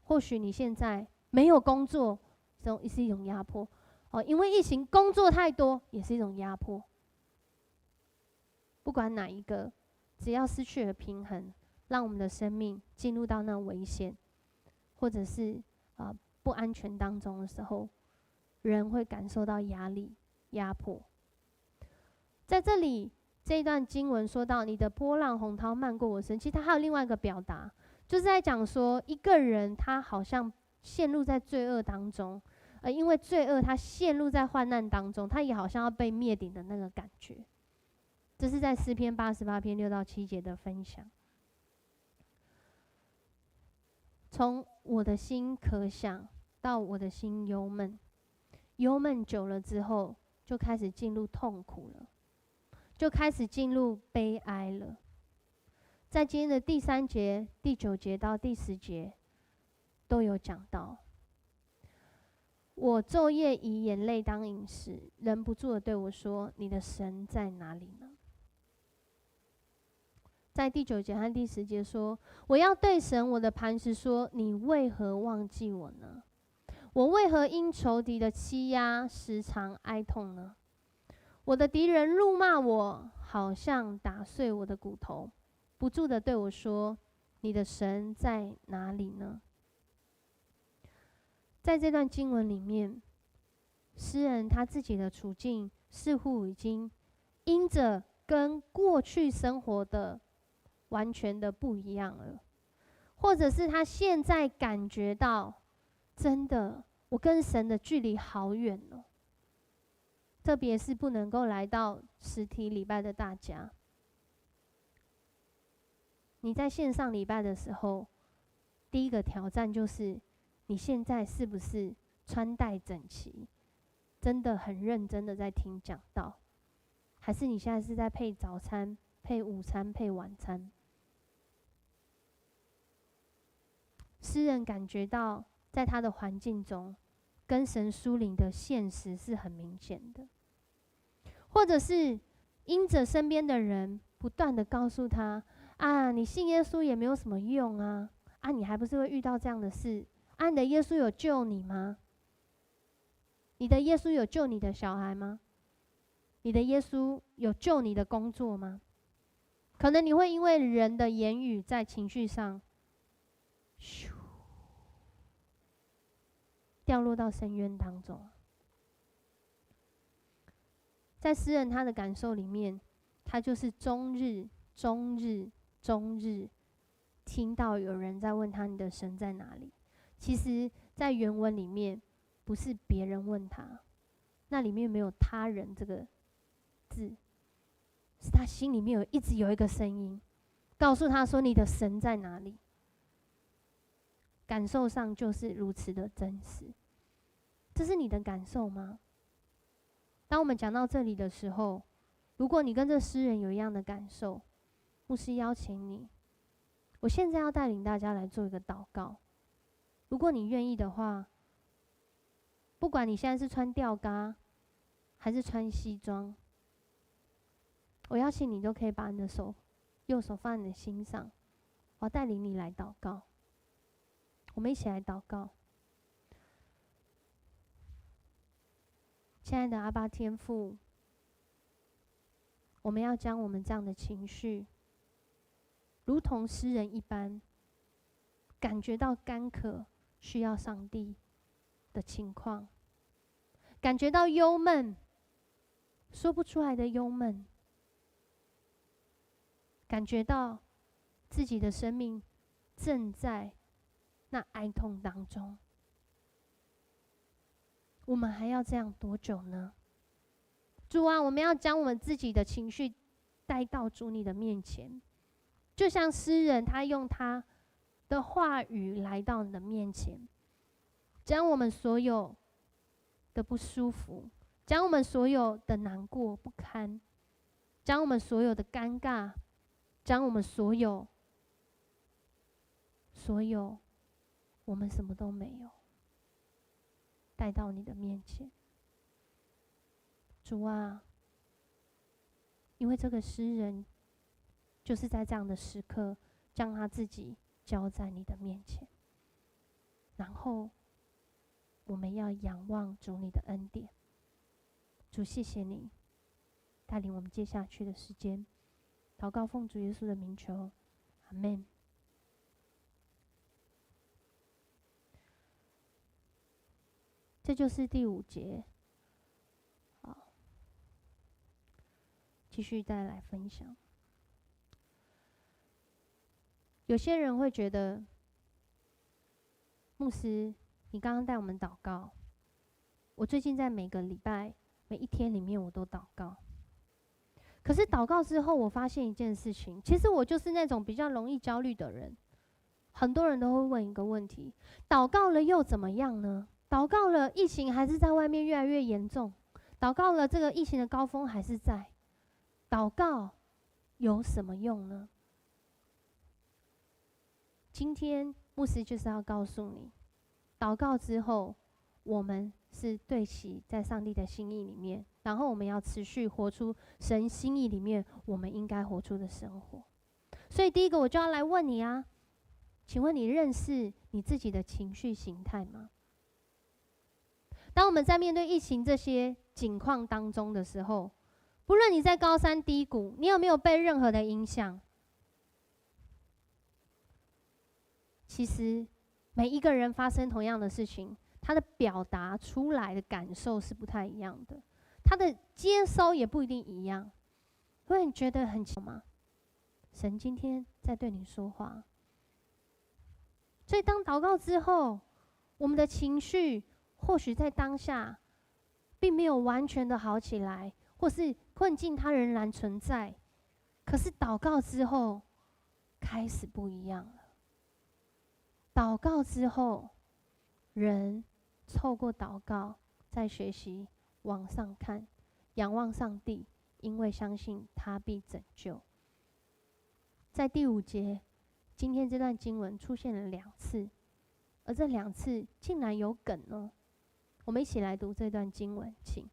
或许你现在没有工作，这种是一种压迫因为疫情工作太多也是一种压迫。不管哪一个，只要失去了平衡，让我们的生命进入到那危险，或者是不安全当中的时候，人会感受到压力、压迫。在这里，这一段经文说到：“你的波浪洪涛漫过我身。”其实它还有另外一个表达，就是在讲说，一个人他好像陷入在罪恶当中，因为罪恶他陷入在患难当中，他也好像要被灭顶的那个感觉。这是在诗篇88篇6到7节的分享。从我的心可想到我的心忧闷，忧闷久了之后，就开始进入痛苦了，就开始进入悲哀了。在今天的第3节、第9节到第10节都有讲到，我昼夜以眼泪当饮食，忍不住的对我说：“你的神在哪里呢？”在第9节和第10节说：“我要对神我的磐石说，你为何忘记我呢？我为何因仇敌的欺压时常哀痛呢？我的敌人辱骂我，好像打碎我的骨头，不住的对我说：你的神在哪里呢？”在这段经文里面，诗人他自己的处境似乎已经因着跟过去生活的完全的不一样了，或者是他现在感觉到，真的我跟神的距离好远哦。特别是不能够来到实体礼拜的大家，你在线上礼拜的时候，第一个挑战就是你现在是不是穿戴整齐，真的很认真的在听讲道，还是你现在是在配早餐、配午餐、配晚餐？诗人感觉到，在他的环境中，跟神疏离的现实是很明显的，或者是因着身边的人不断的告诉他啊，你信耶稣也没有什么用啊，啊，你还不是会遇到这样的事啊，你的耶稣有救你吗？你的耶稣有救你的小孩吗？你的耶稣有救你的工作吗？可能你会因为人的言语在情绪上掉落到深渊当中。在诗人他的感受里面，他就是终日听到有人在问他，你的神在哪里？其实在原文里面不是别人问他，那里面没有他人这个字，是他心里面一直有一个声音告诉他说，你的神在哪里？感受上就是如此的真实。这是你的感受吗？当我们讲到这里的时候，如果你跟这诗人有一样的感受，牧师邀请你，我现在要带领大家来做一个祷告。如果你愿意的话，不管你现在是穿吊嘎还是穿西装，我邀请你都可以把你的右手放在你的心上，我要带领你来祷告。我们一起来祷告。亲爱的阿爸天父，我们要将我们这样的情绪，如同诗人一般，感觉到干渴，需要上帝的情况，感觉到忧闷，说不出来的忧闷，感觉到自己的生命正在那哀痛当中。我们还要这样多久呢？主啊，我们要将我们自己的情绪带到主你的面前，就像诗人他用他的话语来到你的面前，将我们所有的不舒服，将我们所有的难过不堪，将我们所有的尴尬，将我们所有我们什么都没有带到你的面前。主啊，因为这个诗人就是在这样的时刻将他自己交在你的面前，然后我们要仰望主你的恩典。主，谢谢你带领我们接下去的时间，祷告奉主耶稣的名求，阿们。这就是第5节。好，继续再来分享。有些人会觉得，牧师，你刚刚带我们祷告，我最近在每个礼拜每一天里面我都祷告。可是祷告之后，我发现一件事情，其实我就是那种比较容易焦虑的人。很多人都会问一个问题：祷告了又怎么样呢？祷告了，疫情还是在外面越来越严重；祷告了，这个疫情的高峰还是在。祷告有什么用呢？今天牧师就是要告诉你，祷告之后，我们是对齐在上帝的心意里面，然后我们要持续活出神心意里面我们应该活出的生活。所以第一个我就要来问你啊，请问你认识你自己的情绪形态吗？当我们在面对疫情这些境况当中的时候，不论你在高山低谷，你有没有被任何的影响？其实每一个人发生同样的事情，他的表达出来的感受是不太一样的，他的接收也不一定一样。会你觉得很奇怪吗？神今天在对你说话。所以当祷告之后，我们的情绪或许在当下并没有完全的好起来，或是困境它仍然存在，可是祷告之后开始不一样了。祷告之后，人透过祷告在学习往上看，仰望上帝，因为相信他必拯救。在第5节，今天这段经文出现了2次，而这2次竟然有梗哦。我们一起来读这段经文，请。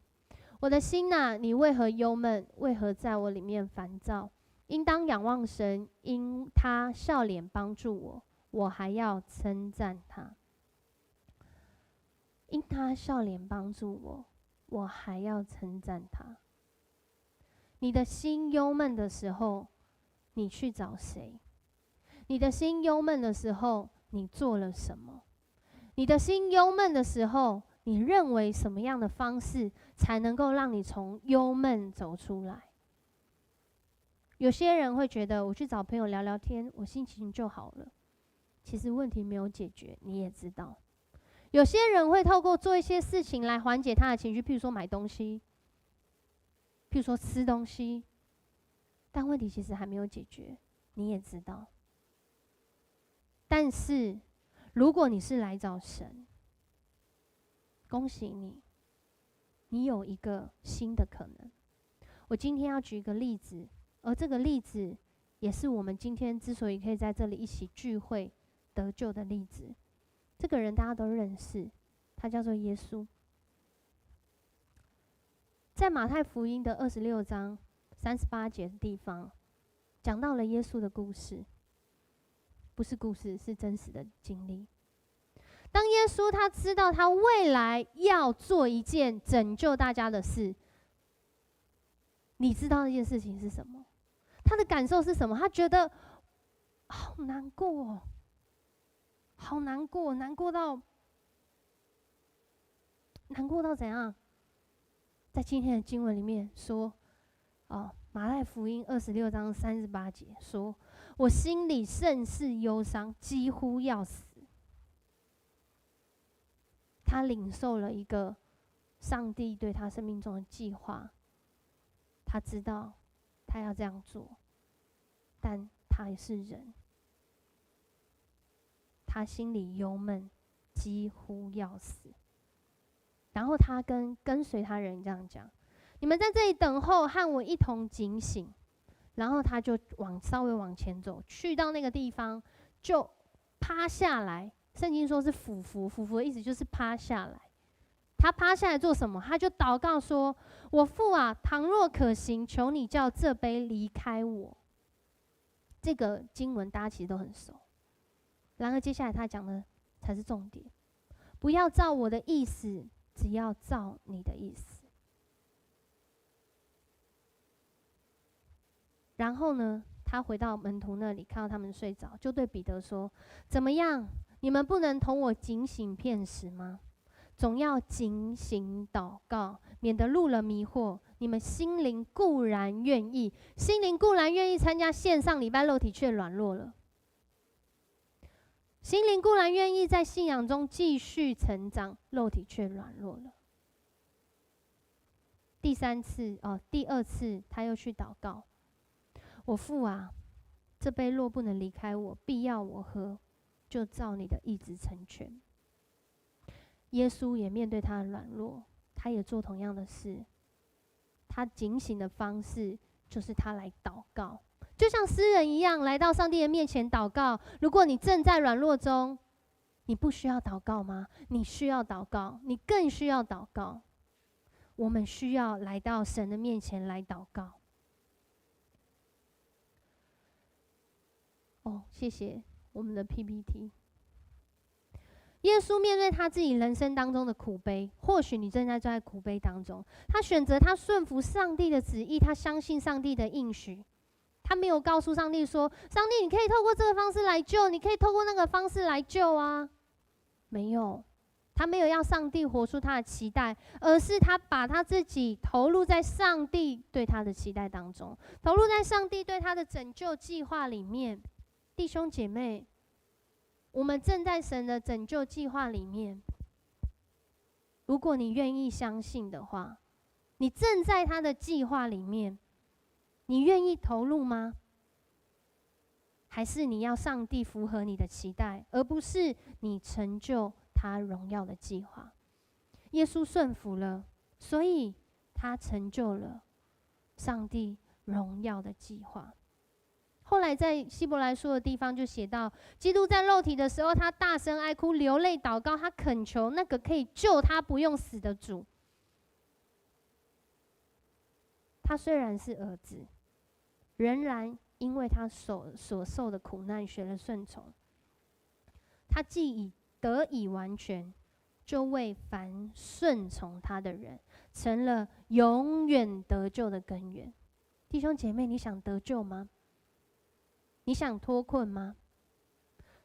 我的心哪，你为何忧闷？为何在我里面烦躁？应当仰望神，因他笑脸帮助我，我还要称赞他。因他笑脸帮助我，我还要称赞他。你的心忧闷的时候，你去找谁？你的心忧闷的时候，你做了什么？你的心忧闷的时候，你认为什么样的方式才能够让你从忧闷走出来？有些人会觉得，我去找朋友聊聊天，我心情就好了。其实问题没有解决，你也知道。有些人会透过做一些事情来缓解他的情绪，譬如说买东西，譬如说吃东西，但问题其实还没有解决，你也知道。但是，如果你是来找神，恭喜你，你有一个新的可能。我今天要举一个例子，而这个例子也是我们今天之所以可以在这里一起聚会得救的例子。这个人大家都认识，他叫做耶稣。在马太福音的26章38节的地方，讲到了耶稣的故事，不是故事，是真实的经历。当耶稣他知道他未来要做一件拯救大家的事，你知道那件事情是什么？他的感受是什么？他觉得好难过哦，好难过，难过到怎样？在今天的经文里面说，马太福音26章38节说：“我心里甚是忧伤，几乎要死。”他领受了一个上帝对他生命中的计划，他知道他要这样做，但他也是人，他心里忧闷，几乎要死。然后他跟随他人这样讲：“你们在这里等候，和我一同警醒。”然后他就稍微往前走，去到那个地方就趴下来。圣经说是俯伏，俯伏的意思就是趴下来。他趴下来做什么？他就祷告说：“我父啊，倘若可行，求你叫这杯离开我。”这个经文大家其实都很熟。然而接下来他讲的才是重点：不要照我的意思，只要照你的意思。然后呢，他回到门徒那里，看到他们睡着，就对彼得说：“怎么样？你们不能同我警醒片时吗？总要警醒祷告，免得入了迷惑。你们心灵固然愿意参加线上礼拜，肉体却软弱了。心灵固然愿意在信仰中继续成长，肉体却软弱了。”第二次他又去祷告：“我父啊，这杯若不能离开我，必要我喝，就照你的意志成全。”耶稣也面对他的软弱，他也做同样的事。他警醒的方式就是他来祷告，就像诗人一样来到上帝的面前祷告。如果你正在软弱中，你不需要祷告吗？你需要祷告，你更需要祷告。我们需要来到神的面前来祷告。谢谢我们的 PPT。耶稣面对他自己人生当中的苦悲，或许你正在苦悲当中，他选择他顺服上帝的旨意，他相信上帝的应许。他没有告诉上帝说：“上帝，你可以透过这个方式来救，你可以透过那个方式来救啊。”没有，他没有要上帝活出他的期待，而是他把他自己投入在上帝对他的期待当中，投入在上帝对他的拯救计划里面。弟兄姐妹，我们正在神的拯救计划里面。如果你愿意相信的话，你正在他的计划里面，你愿意投入吗？还是你要上帝符合你的期待，而不是你成就他荣耀的计划？耶稣顺服了，所以他成就了上帝荣耀的计划。后来在希伯来书的地方就写到，基督在肉体的时候，他大声哀哭，流泪祷告，他恳求那个可以救他不用死的主。他虽然是儿子，仍然因为他所受的苦难学了顺从。他既得以完全，就为凡顺从他的人成了永远得救的根源。弟兄姐妹，你想得救吗？你想脱困吗？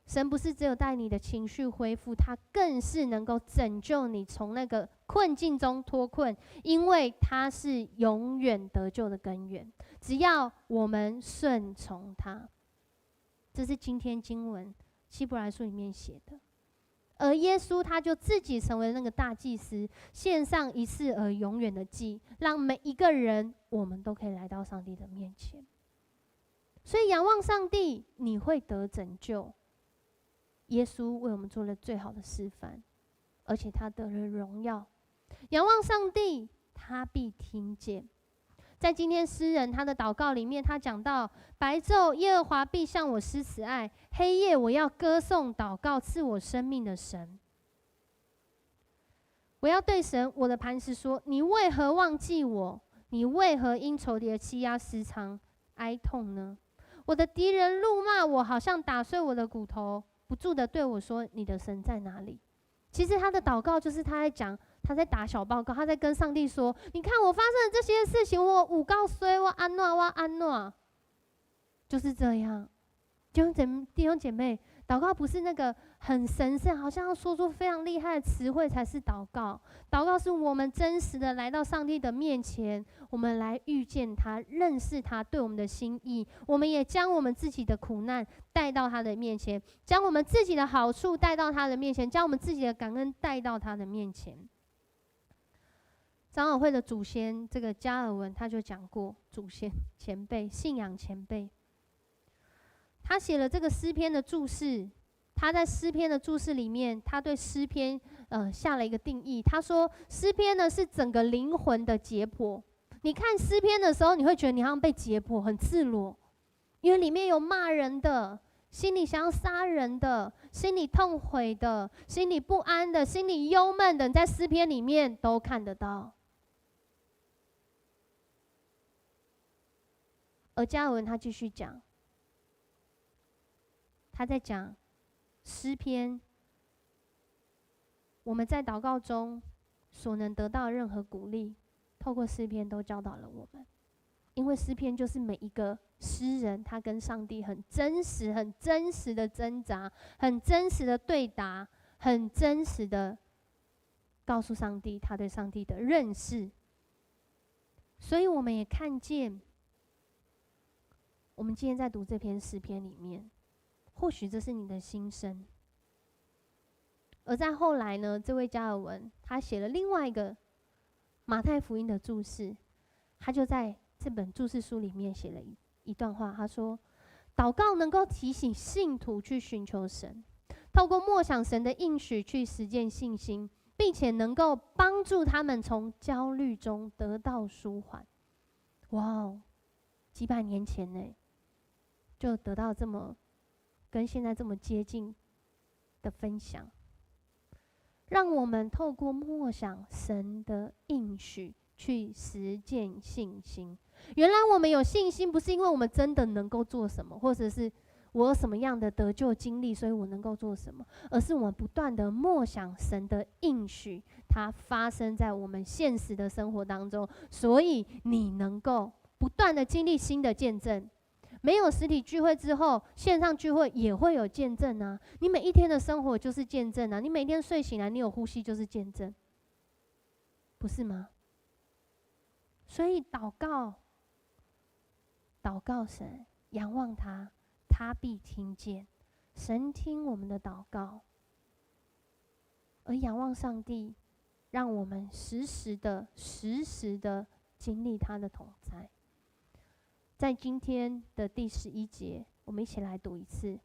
神不是只有带你的情绪恢复，他更是能够拯救你从那个困境中脱困，因为他是永远得救的根源。只要我们顺从他，这是今天经文希伯来书里面写的。而耶稣他就自己成为那个大祭司，献上一次而永远的祭，让每一个人我们都可以来到上帝的面前。所以仰望上帝，你会得拯救。耶稣为我们做了最好的示范，而且他得了荣耀。仰望上帝，他必听见。在今天诗人他的祷告里面，他讲到：白昼耶和华必向我施慈爱，黑夜我要歌颂祷告赐我生命的神。我要对神我的磐石说：你为何忘记我？你为何因仇敌的欺压时常哀痛呢？我的敌人怒骂我，好像打碎我的骨头，不住的对我说：你的神在哪里？其实他的祷告就是他在讲，他在打小报告，他在跟上帝说：你看我发生的这些事情，我有够衰，我安怎，我安怎，就是这样。弟兄姐妹，祷告不是那个很神圣，好像要说出非常厉害的词汇才是祷告。祷告是我们真实的来到上帝的面前，我们来遇见他，认识他对我们的心意。我们也将我们自己的苦难带到他的面前，将我们自己的好处带到他的面前，将我们自己的感恩带到他的面前。长老会的祖先这个加尔文他就讲过，祖先前辈信仰前辈，他写了这个诗篇的注释。他在诗篇的注释里面，他对诗篇下了一个定义。他说诗篇呢是整个灵魂的解剖。你看诗篇的时候，你会觉得你好像被解剖，很赤裸，因为里面有骂人的，心里想要杀人的，心里痛悔的，心里不安的，心里忧闷的，你在诗篇里面都看得到。而加尔文他继续讲，他在讲诗篇，我们在祷告中所能得到的任何鼓励，透过诗篇都教导了我们。因为诗篇就是每一个诗人他跟上帝很真实、很真实的挣扎，很真实的对答，很真实的告诉上帝他对上帝的认识。所以我们也看见，我们今天在读这篇诗篇里面，或许这是你的心声。而在后来呢，这位加尔文他写了另外一个马太福音的注释，他就在这本注释书里面写了一段话，他说：祷告能够提醒信徒去寻求神，透过默想神的应许去实践信心，并且能够帮助他们从焦虑中得到舒缓。哇哦，几百年前呢，就得到这么跟现在这么接近的分享，让我们透过默想神的应许去实践信心。原来我们有信心，不是因为我们真的能够做什么，或者是我有什么样的得救经历，所以我能够做什么，而是我们不断的默想神的应许，它发生在我们现实的生活当中，所以你能够不断的经历新的见证。没有实体聚会之后，线上聚会也会有见证啊！你每一天的生活就是见证啊！你每天睡醒来，你有呼吸就是见证，不是吗？所以祷告神，仰望他，他必听见。神听我们的祷告，而仰望上帝，让我们时时的经历他的同在。在今天的第11节，我们一起来读一次。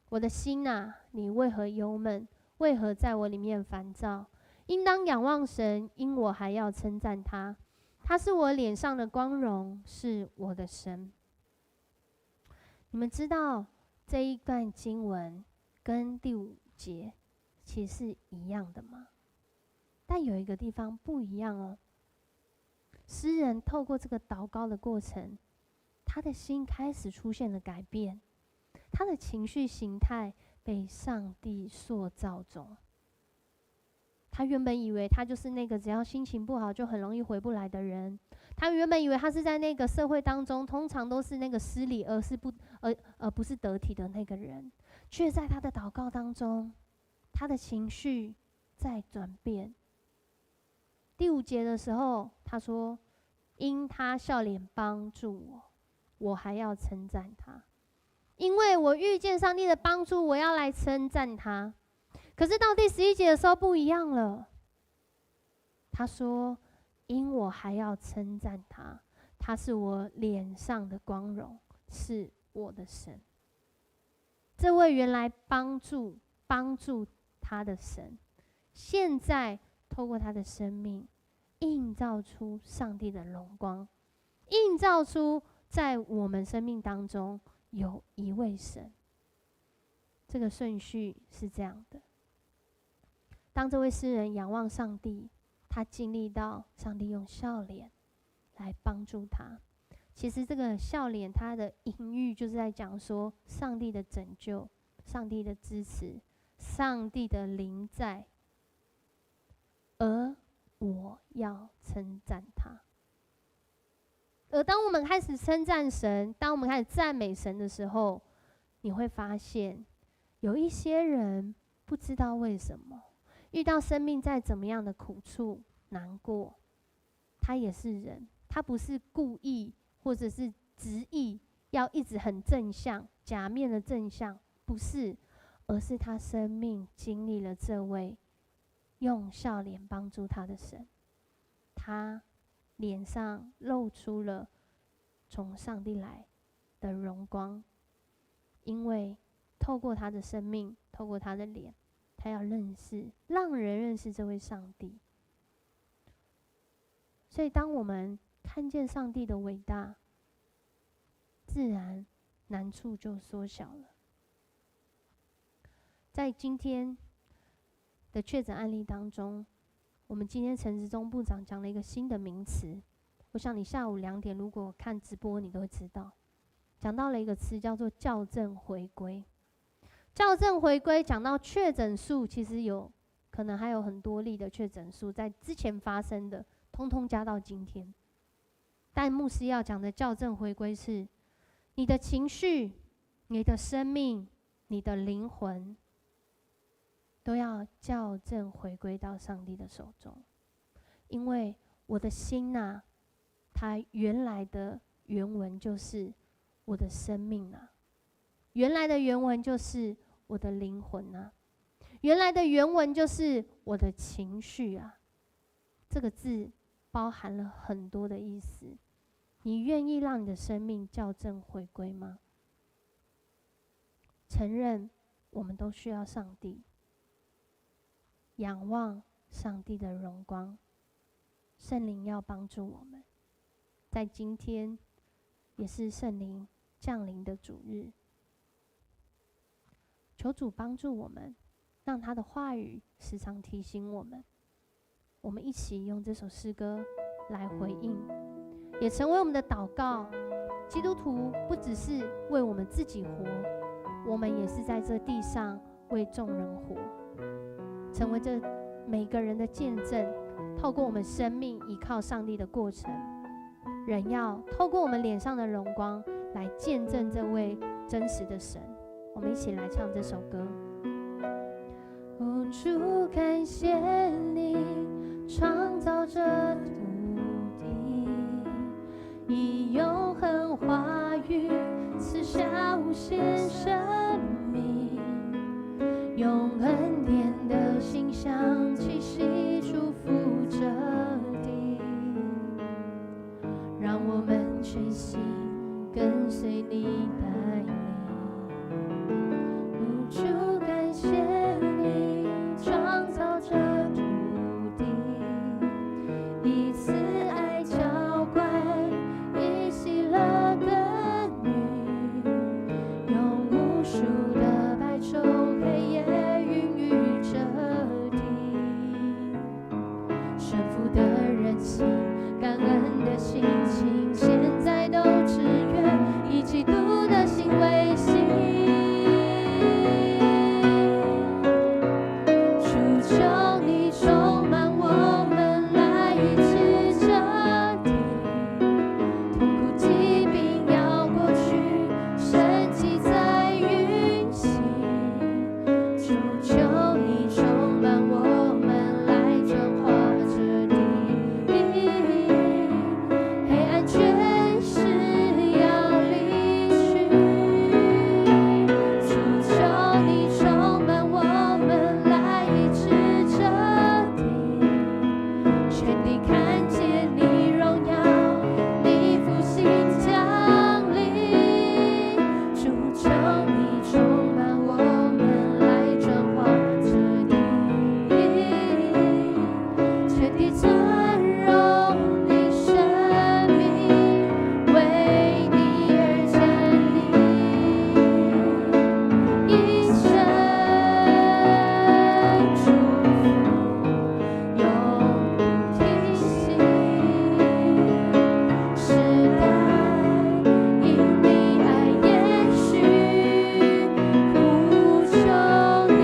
我的心啊，你为何忧闷？为何在我里面烦躁？应当仰望神，因我还要称赞他。他是我脸上的光荣，是我的神。你们知道这一段经文跟第5节其实是一样的吗？但有一个地方不一样哦。诗人透过这个祷告的过程，他他的心开始出现了改变，他的情绪形态被上帝塑造中。他原本以为他就是那个只要心情不好就很容易回不来的人，他原本以为他是在那个社会当中通常都是那个失礼而不是得体的那个人，却在他的祷告当中，他的情绪在转变。第5节的时候，他说：“因他笑脸帮助我，我还要称赞他。因为我遇见上帝的帮助，我要来称赞他。”可是到第11节的时候不一样了，他说：“因我还要称赞他，他是我脸上的光荣，是我的神。”这位原来帮助他的神，现在透过他的生命，映照出上帝的荣光，映照出在我们生命当中有一位神。这个顺序是这样的。当这位诗人仰望上帝，他经历到上帝用笑脸来帮助他。其实这个笑脸，他的隐喻就是在讲说，上帝的拯救，上帝的支持，上帝的临在，而我要称赞他。而当我们开始称赞神，当我们开始赞美神的时候，你会发现有一些人不知道为什么遇到生命再怎么样的苦处难过，他也是人，他不是故意或者是执意要一直很正向，假面的正向，不是，而是他生命经历了这位用笑脸帮助他的神，他脸上露出了从上帝来的荣光，因为透过他的生命，透过他的脸，他要让人认识这位上帝。所以当我们看见上帝的伟大，自然难处就缩小了。在今天的确诊案例当中，我们今天陈时中部长讲了一个新的名词，我想你下午2点如果看直播，你都会知道，讲到了一个词叫做校正回归。校正回归讲到确诊数，其实有可能还有很多例的确诊数在之前发生的，通通加到今天。但牧师要讲的校正回归是，你的情绪、你的生命、你的灵魂，都要校正回归到上帝的手中。因为我的心啊，它原来的原文就是我的生命啊，原来的原文就是我的灵魂啊，原来的原文就是我的情绪啊。这个字包含了很多的意思，你愿意让你的生命校正回归吗？承认我们都需要上帝，仰望上帝的荣光，圣灵要帮助我们。在今天也是圣灵降临的主日，求主帮助我们，让他的话语时常提醒我们。我们一起用这首诗歌来回应，也成为我们的祷告。基督徒不只是为我们自己活，我们也是在这地上为众人活，成为这每个人的见证。透过我们生命依靠上帝的过程，人要透过我们脸上的荣光来见证这位真实的神。我们一起来唱这首歌。哦，主，感谢你创造这土地，以永恒话语赐下无限生命，用恩典的馨香气息祝福这地，让我们全心跟随你带领。主，感谢你创造这土地，以慈爱浇灌，以喜乐耕耘，用无数的白昼黑夜孕育这地。顺服的人心，感恩的心情，现在都只愿见你荣耀，你复兴降临，主求你充满我们，来转化这地，全地尊荣你生命，为你而站立，一生祝福永不停息，时代因你爱延续，呼求你，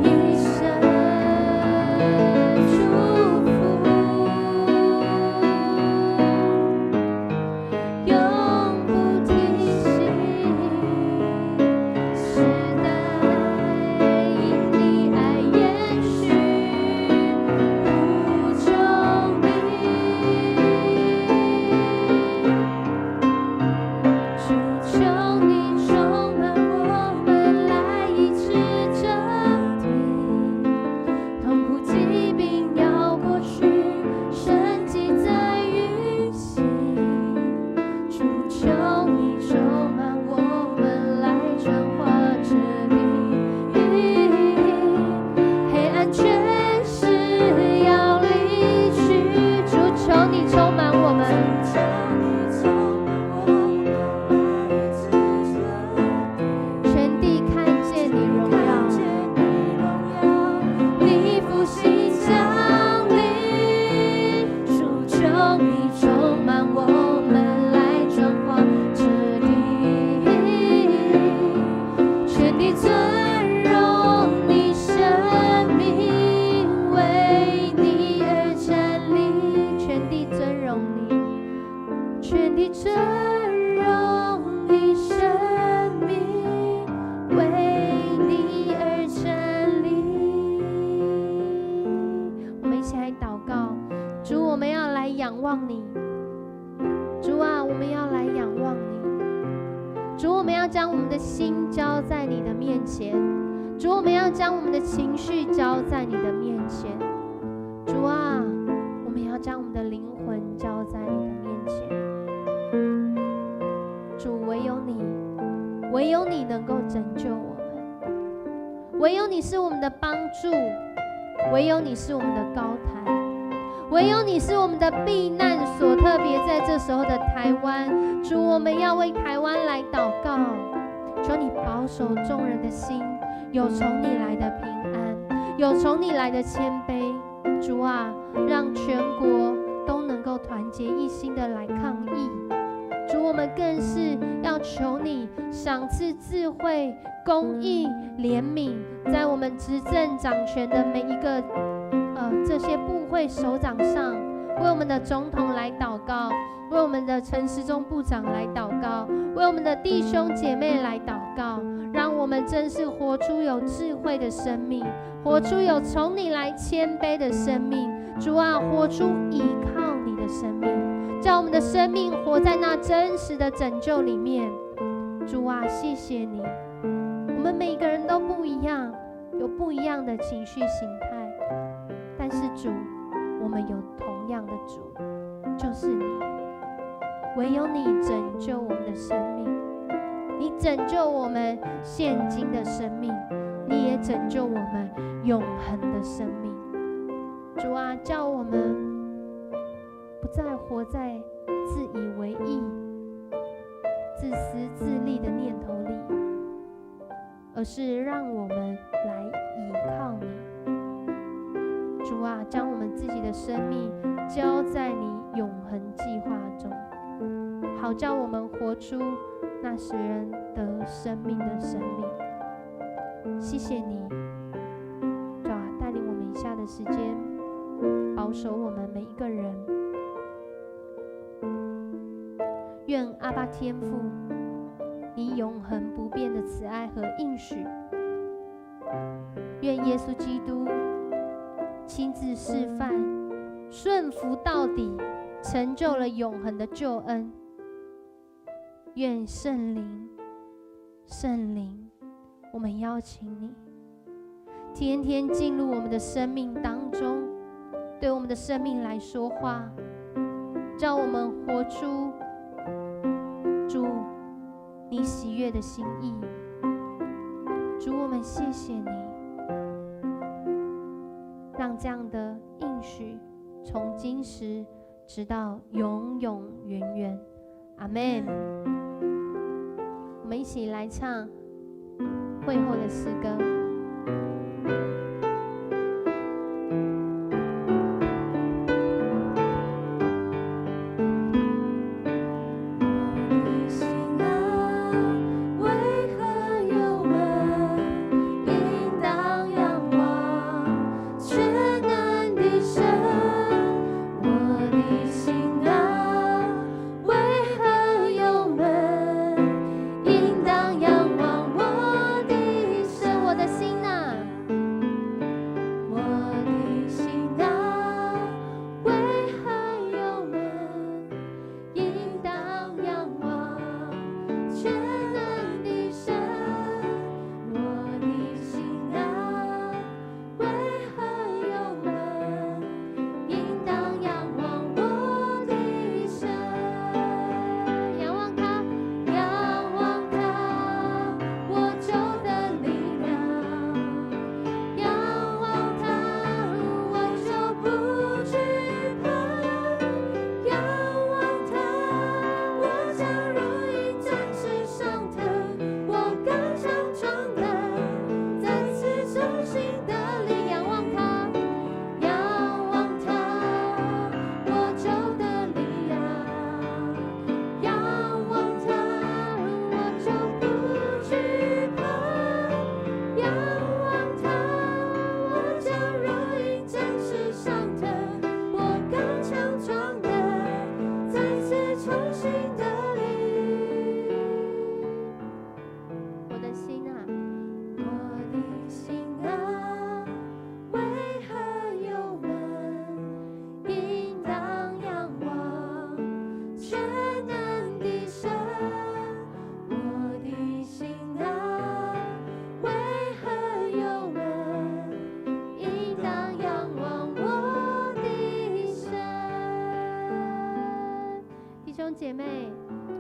一生祝福永不停息，时代因你爱延续，呼求你，主求你充满我们，来医治这地，痛苦疾病要过去，神迹在运行。主求你充满我们，来转化这地，黑暗权势要离去。主求你充满我们，全地看见你荣耀，你复兴降临，主求你充满我们，来转化这地，全地尊荣你生命，为你而站立，全地尊荣你，全地尊荣你生命，为你而站立。我们一起来祷告，主，我们要来仰望你。主啊，我们要来仰望你。主，我们要将我们的心交在你的面前。主，我们要将我们的情绪交在你的面前。主啊，我们要将我们的灵魂交在你的面前。主，唯有你，唯有你能够拯救我们，唯有你是我们的帮助，唯有你是我们的高台，唯有你是我们的避难所。特别在这时候的台湾，主，我们要为台湾来祷告，求你保守众人的心，有从你来的平安，有从你来的谦卑。主啊，让全国都能够团结一心的来抗疫。主，我们更是要求你赏赐智慧、公义、怜悯，在我们执政掌权的每一个这些部会首长上，为我们的总统来祷告，为我们的陈时中部长来祷告，为我们的弟兄姐妹来祷告，让我们真是活出有智慧的生命，活出有从你来谦卑的生命。主啊，活出依靠你的生命，叫我们的生命活在那真实的拯救里面。主啊，谢谢你。我们每个人都不一样，有不一样的情绪形态，但是主，我们有同样的主，就是你。唯有你拯救我们的生命，你拯救我们现今的生命，你也拯救我们永恒的生命。主啊，叫我们不再活在自以为意、自私自利的念头里，而是让我们来依靠你。主啊，将我们自己的生命交在你永恒计划中，好叫我们活出那使人得生命的生命。谢谢你，主啊，带领我们以下的时间，保守我们每一个人。愿阿爸天父，你永恒不变的慈爱和应许，愿耶稣基督亲自示范，顺服到底，成就了永恒的救恩。愿圣灵，我们邀请你天天进入我们的生命当中，对我们的生命来说话，让我们活出主你喜悦的心意。主，我们谢谢你，让这样的应许从今时直到永永远远。阿们。我们一起来唱会后的诗歌。姐妹，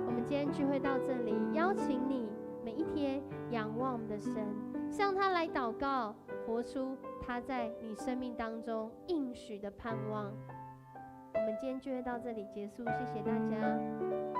我们今天聚会到这里，邀请你每一天仰望我们的神，向他来祷告，活出他在你生命当中应许的盼望。我们今天聚会到这里结束，谢谢大家。